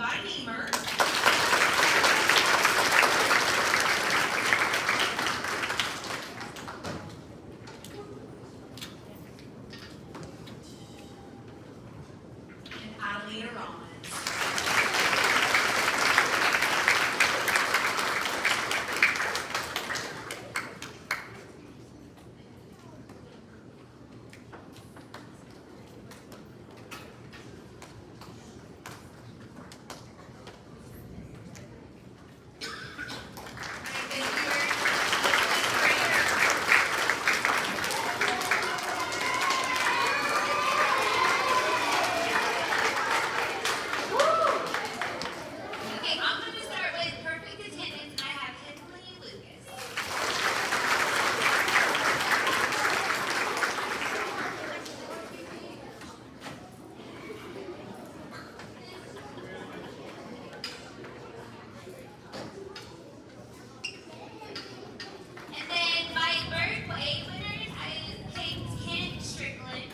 by Deemer. And Adelina Rollins. Okay, I'm gonna start with perfect attendance, and I have Henley Lucas. And then by bird way winners, I picked Kent Strickland.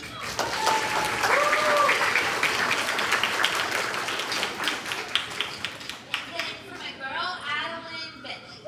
And then for my girl, Adeline Bentley.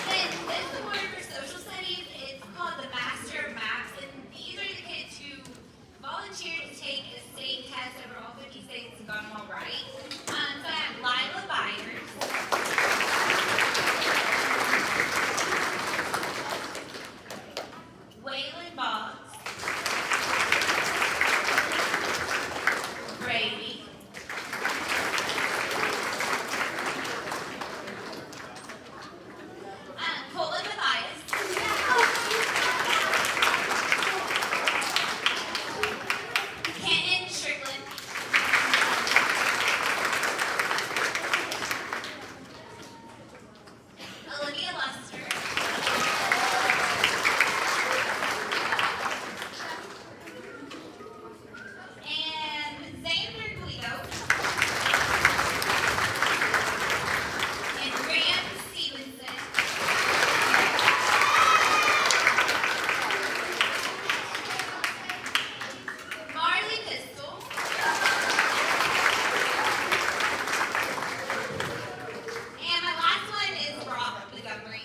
Then this award for social studies is called the Master of Maps, and these are the kids who volunteered to take a state test over all 50 states and got them all right. So I have Lila Byers, Waylon Boggs, Brady, Colin Matthias, Kenton Strickland, Olivia Luster, and Xander Guido, and Graham Stevenson. Marley Pistol. And my last one is Brock Montgomery.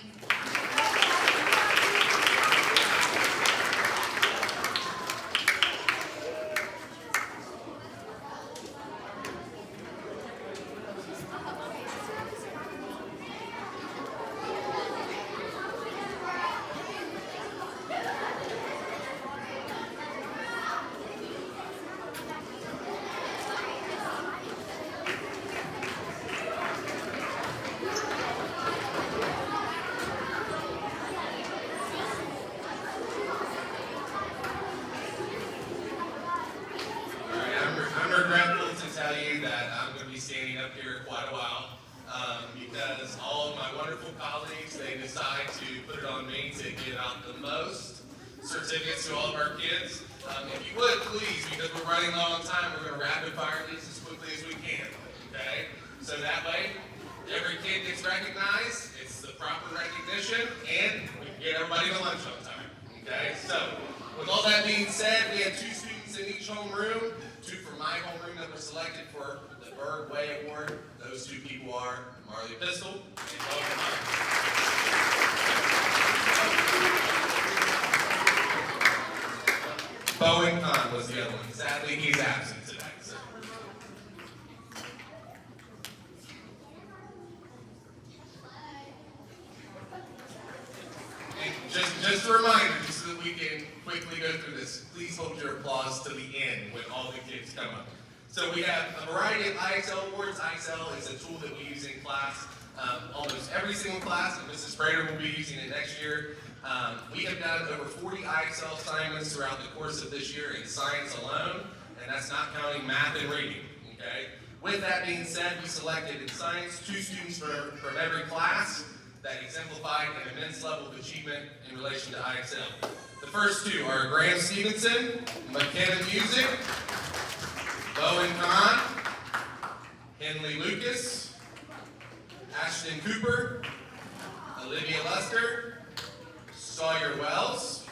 All right, I'm regretful to tell you that I'm going to be standing up here quite a while because all of my wonderful colleagues, they decide to put it on me to give out the most certificates to all of our kids. If you would, please, because we're running low on time, we're going to rapid fire these as quickly as we can, okay? So that way, every kid gets recognized, it's the proper recognition, and we can get everybody to lunch on time, okay? So, with all that being said, we had 2 students in each homeroom, 2 from my homeroom that were selected for the Berg Way Award. Those 2 people are Marley Pistol and Logan Bowen Kahn was the other one. Sadly, he's absent today. So. And just a reminder, just so that we can quickly go through this, please hold your applause to the end when all the kids come up. So we have a variety of IXL awards. IXL is a tool that we use in class, almost every single class, and Mrs. Prater will be using it next year. We have done over 40 IXL assignments throughout the course of this year in science alone, and that's not counting math and reading, okay? With that being said, we selected in science 2 students from every class that exemplified an immense level of achievement in relation to IXL. The first 2 are Graham Stevenson, McKenna Music, Bowen Kahn, Henley Lucas, Ashton Cooper, Olivia Luster, Sawyer Wells,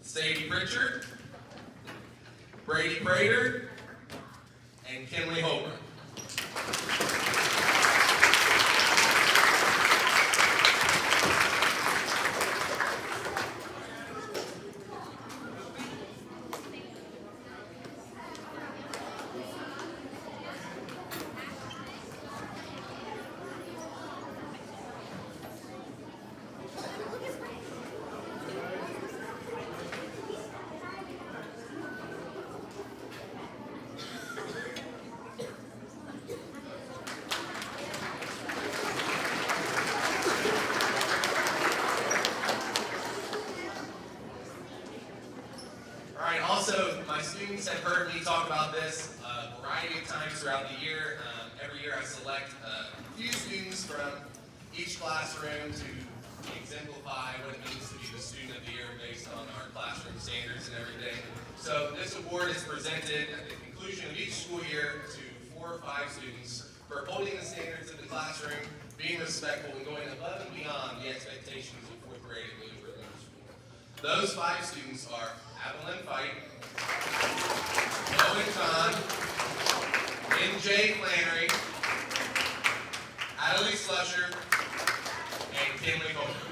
Sadie Pritchard, Brady Prater, and Kenley Holbrook. Also, my students have heard me talk about this a variety of times throughout the year. Every year I select a few students from each classroom to exemplify what it means to be the student of the year based on our classroom standards and everything. So this award is presented at the conclusion of each school year to 4 or 5 students for upholding the standards of the classroom, being respectful, and going above and beyond the expectations of 4th grade at Williamsburg Middle School. Those 5 students are Evelyn Fight, Bowen Kahn, MJ Flannery, Adelie Slusher, and Kenley Holbrook.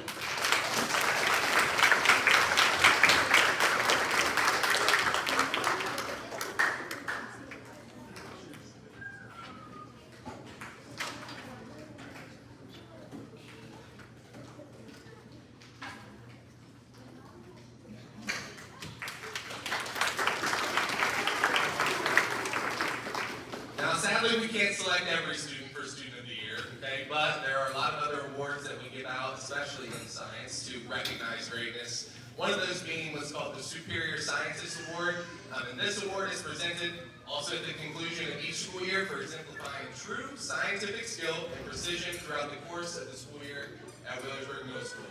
Sadly, we can't select every student for Student of the Year, okay? But there are a lot of other awards that we give out, especially in science, to recognize greatness. One of those being what's called the Superior Scientist Award. And this award is presented also at the conclusion of each school year for exemplifying true scientific skill and precision throughout the course of the school year at Williamsburg Middle School.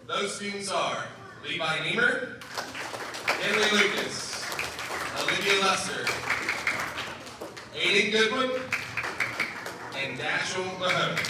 Those students are Levi Niemer, Henley Lucas, Olivia Luster, Aiden Goodwin, and Dashel Mahoney.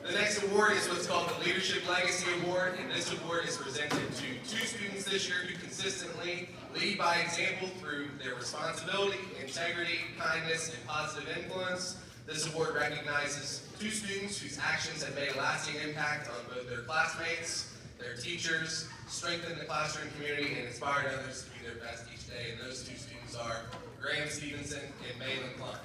The next award is what's called the Leadership Legacy Award, and this award is presented to 2 students this year who consistently lead by example through their responsibility, integrity, kindness, and positive influence. This award recognizes 2 students whose actions have made a lasting impact on both their classmates, their teachers, strengthened the classroom community, and inspired others to be their best each day. And those 2 students are Graham Stevenson and Malin Klein.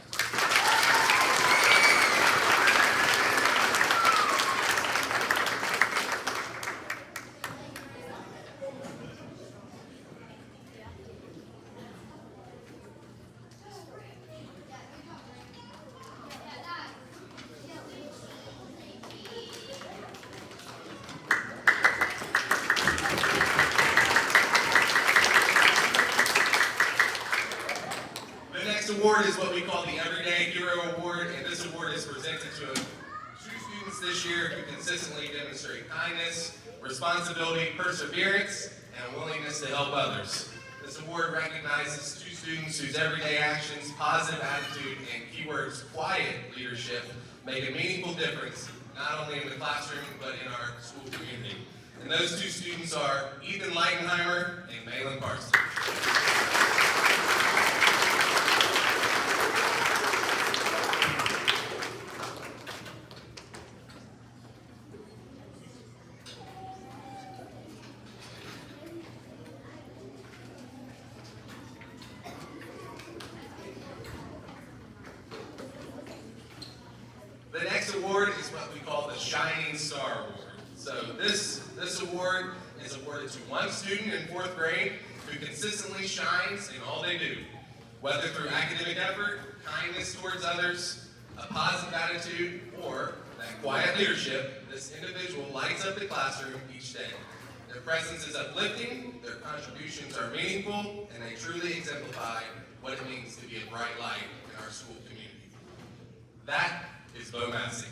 Award is what we call the Everyday Hero Award, and this award is presented to 2 students this year who consistently demonstrate kindness, responsibility, perseverance, and a willingness to help others. This award recognizes 2 students whose everyday actions, positive attitude, and keywords quiet leadership make a meaningful difference, not only in the classroom, but in our school community. And those 2 students are Ethan Leitenheimer and Malin Parsons. The next award is what we call the Shine Shining Star Award. So this award is awarded to one student in 4th grade who consistently shines in all they do. Whether through academic effort, kindness towards others, a positive attitude, or that quiet leadership, this individual lights up the classroom each day. Their presence is uplifting, their contributions are meaningful, and they truly exemplify what it means to be a bright light in our school community. That is Bo Massey.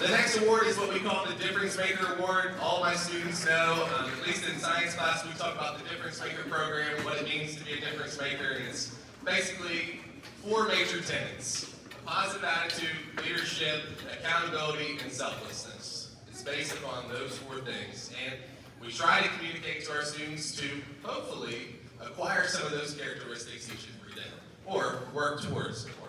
The next award is what we call the Difference Maker Award. All my students know, at least in science class, we talk about the Difference Maker program, what it means to be a difference maker, and it's basically 4 major tenets: positive attitude, leadership, accountability, and selflessness. It's based upon those 4 things, and we try to communicate to our students to hopefully acquire some of those characteristics each and every day, or work towards acquiring.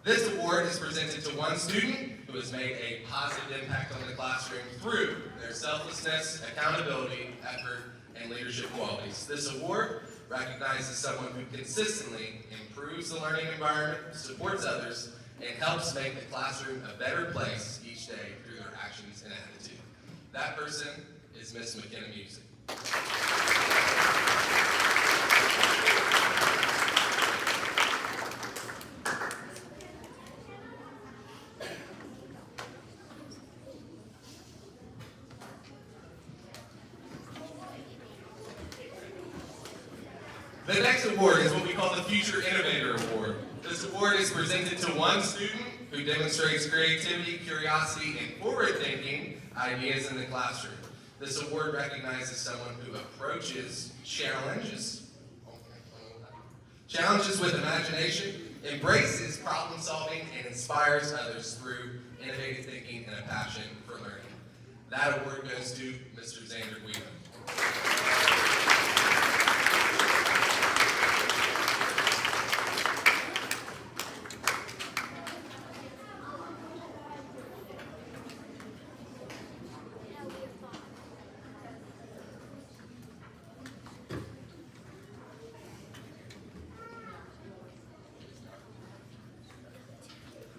This award is presented to one student who has made a positive impact on the classroom through their selflessness, accountability, effort, and leadership qualities. This award recognizes someone who consistently improves the learning environment, supports others, and helps make the classroom a better place each day through their actions and attitude. That person is Miss McKenna Music. The next award is what we call the Future Innovator Award. This award is presented to one student who demonstrates creativity, curiosity, and forward-thinking ideas in the classroom. This award recognizes someone who approaches challenges with imagination, embraces problem solving, and inspires others through innovative thinking and a passion for learning. That award goes to Mr. Xander Guido.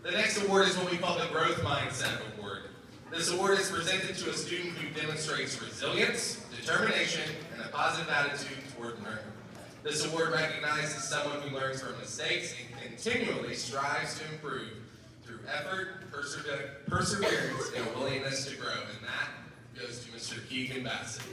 The next award is what we call the Growth Mindset Award. This award is presented to a student who demonstrates resilience, determination, and a positive attitude toward learning. This award recognizes someone who learns from mistakes and continually strives to improve through effort, perseverance, and a willingness to grow. And that goes to Mr. Keegan Bassett.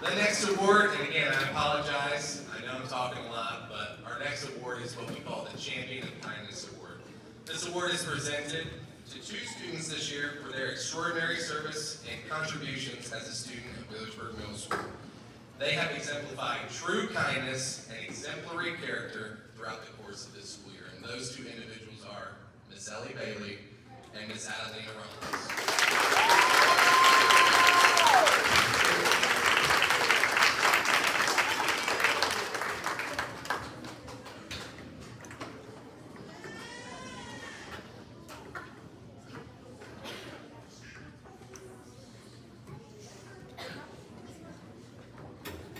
The next award, and again, I apologize, I know I'm talking a lot, but our next award is what we call the Champion of Kindness Award. This award is presented to 2 students this year for their extraordinary service and contributions as a student at Wheelersburg Middle School. They have exemplified true kindness and exemplary character throughout the course of this school year, and those 2 individuals are Miss Ellie Bailey and Miss Adelina Rollins.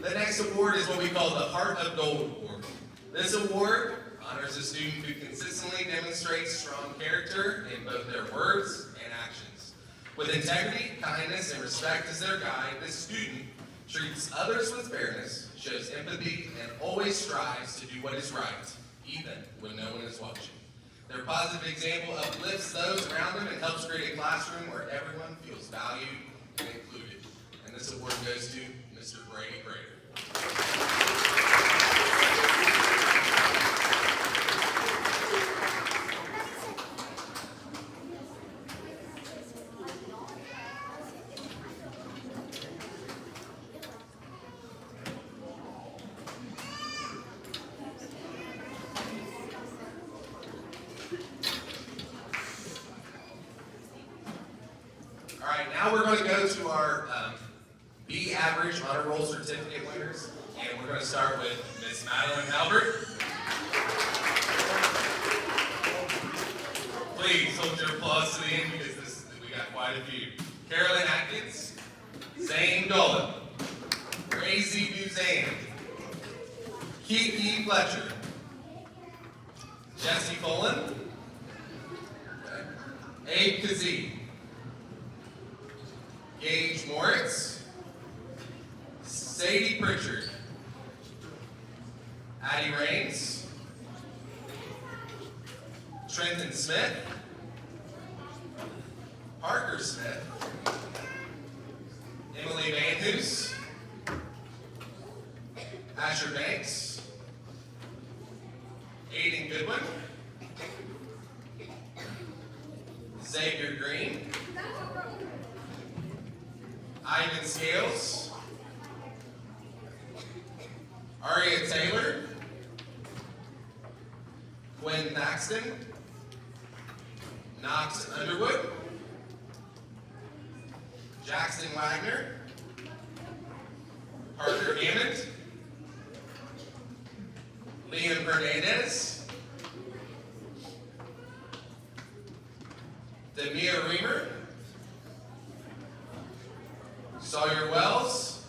The next award is what we call the Heart of Gold Award. This award honors a student who consistently demonstrates strong character in both their words and actions. With integrity, kindness, and respect as their guide, this student treats others with fairness, shows empathy, and always strives to do what is right, even when no one is watching. Their positive example uplifts those around them and helps create a classroom where everyone feels valued and included. And this award goes to Mr. Brady Grader. Now we're going to go to our B Average Honor Roll Certificate winners, and we're going to start with Miss Madeline Albert. Please hold your applause to the end because we got quite a few. Carolyn Atkins, Zane Dolan, Crazy Buzan, Kiki Fletcher, Jesse Folan, Abe Kazee, Gage Moritz, Sadie Pritchard, Addie Raines, Trenton Smith, Parker Smith, Emily Van Hoos, Asher Banks, Aiden Goodwin, Xavier Green, Ivan Scales, Aria Taylor, Quinn Thaxton, Knox Underwood, Jackson Wagner, Parker Hammond, Liam Hernandez, Demia Reamer, Sawyer Wells,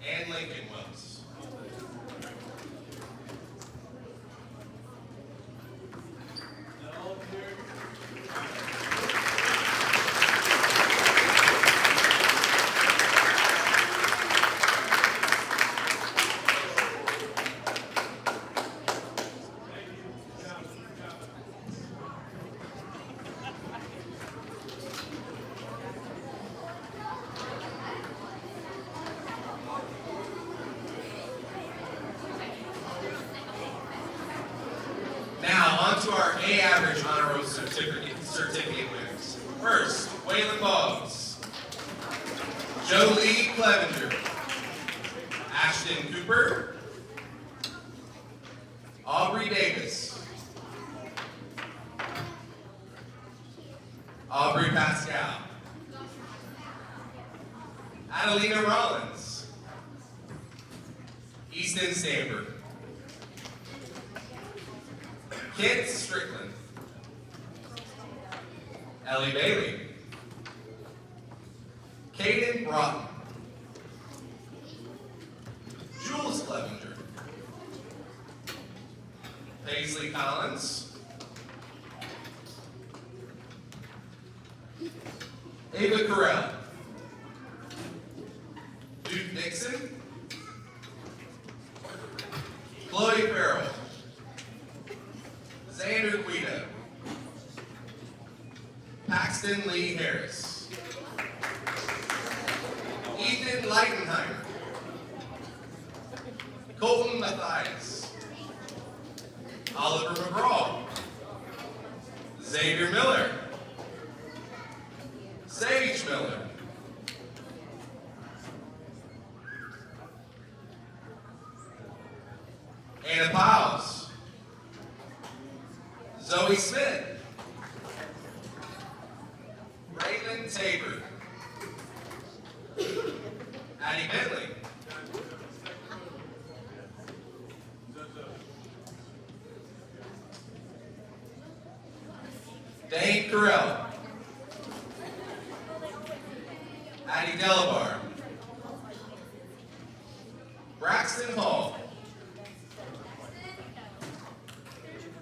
and Lincoln Wells. Now, on to our A Average Honor Roll certificate winners. First, Waylon Boggs, Jolie Clevenger, Ashton Cooper, Aubrey Davis, Aubrey Pascal, Adelina Rollins, Easton Stamper, Kent Strickland, Ellie Bailey, Caden Broughton, Jules Clevenger, Paisley Collins, Ava Carell, Duke Nixon, Chloe Farrell, Xander Guido, Paxton Lee Harris, Ethan Leitenheimer, Colton Mathias, Oliver McGraw, Xavier Miller, Sage Miller, Anna Piles, Zoe Smith, Raylan Tabor, Addie Bentley, Dane Carell, Addie Delabar, Braxton Hall,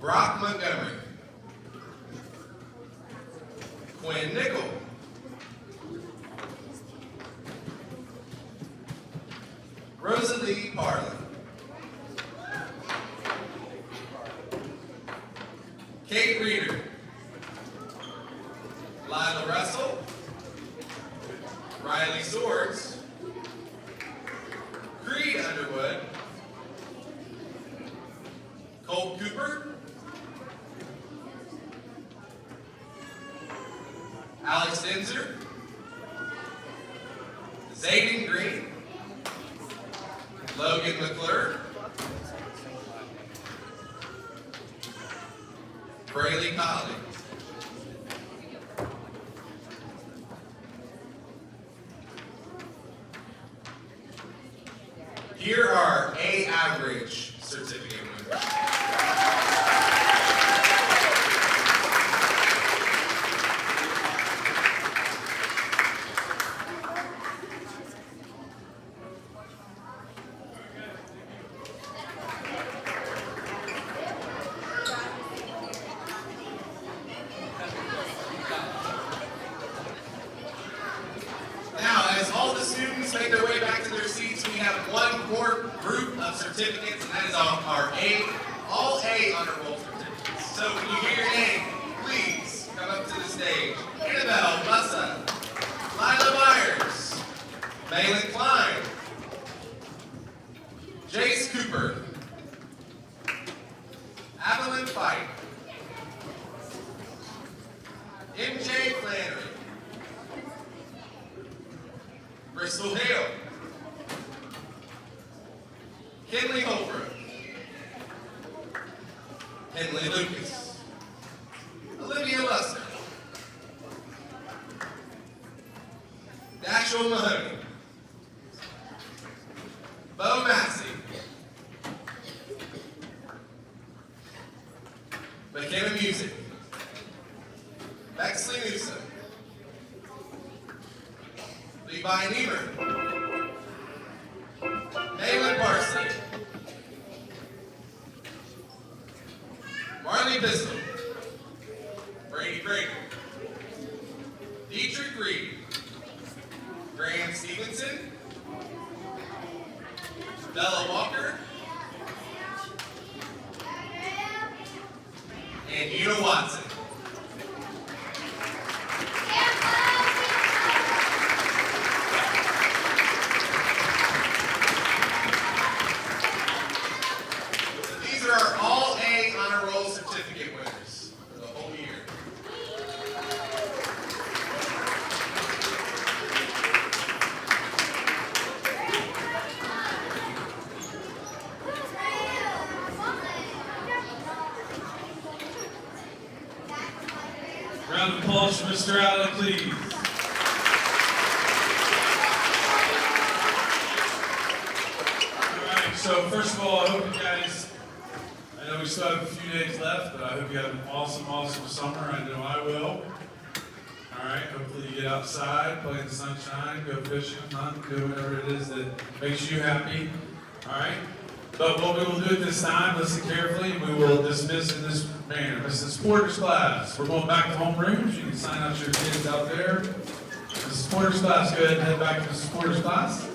Brock Montgomery, Quinn Nickel, Rosalie Parlin, Kate Reeder, Lila Russell, Riley Swords, Creed Underwood, Colt Cooper, Alex Denzer, Zayden Green, Logan McClure, Braylee Colley, certificates, and that is our all A honor roll certificates. So when you hear your name, please come up to the stage. Annabelle Bussa, Lila Myers, Malin Klein, Jace Cooper, Avalyn Fight, MJ Flannery, Bristol Hale, Kinley Holbrook, Henley Lucas, Olivia Luster, Dashel Mahoney, Bo Massey, McKenna Music, Bexley Newsom, Levi Niemer, Malin Parsley, Marley Pistol, Brady Craig, Dietrich Reed, Graham Stevenson, Bella Walker, and Una Watson. These are our all A honor roll certificate winners for the whole year. Round of applause for Mr. Allen, please. All right, so first of all, I hope you guys, I know we still have a few days left, but I hope you have an awesome, awesome summer. I know I will. All right, hopefully you get outside, play in the sunshine, go fishing, hunt, do whatever it is that makes you happy. All right? But what we will do at this time, listen carefully, we will dismiss in this manner. This is Porter's class. We're going back to homerooms. You can sign out your kids out there. This is Porter's class. Go ahead and head back to Mrs. Porter's class.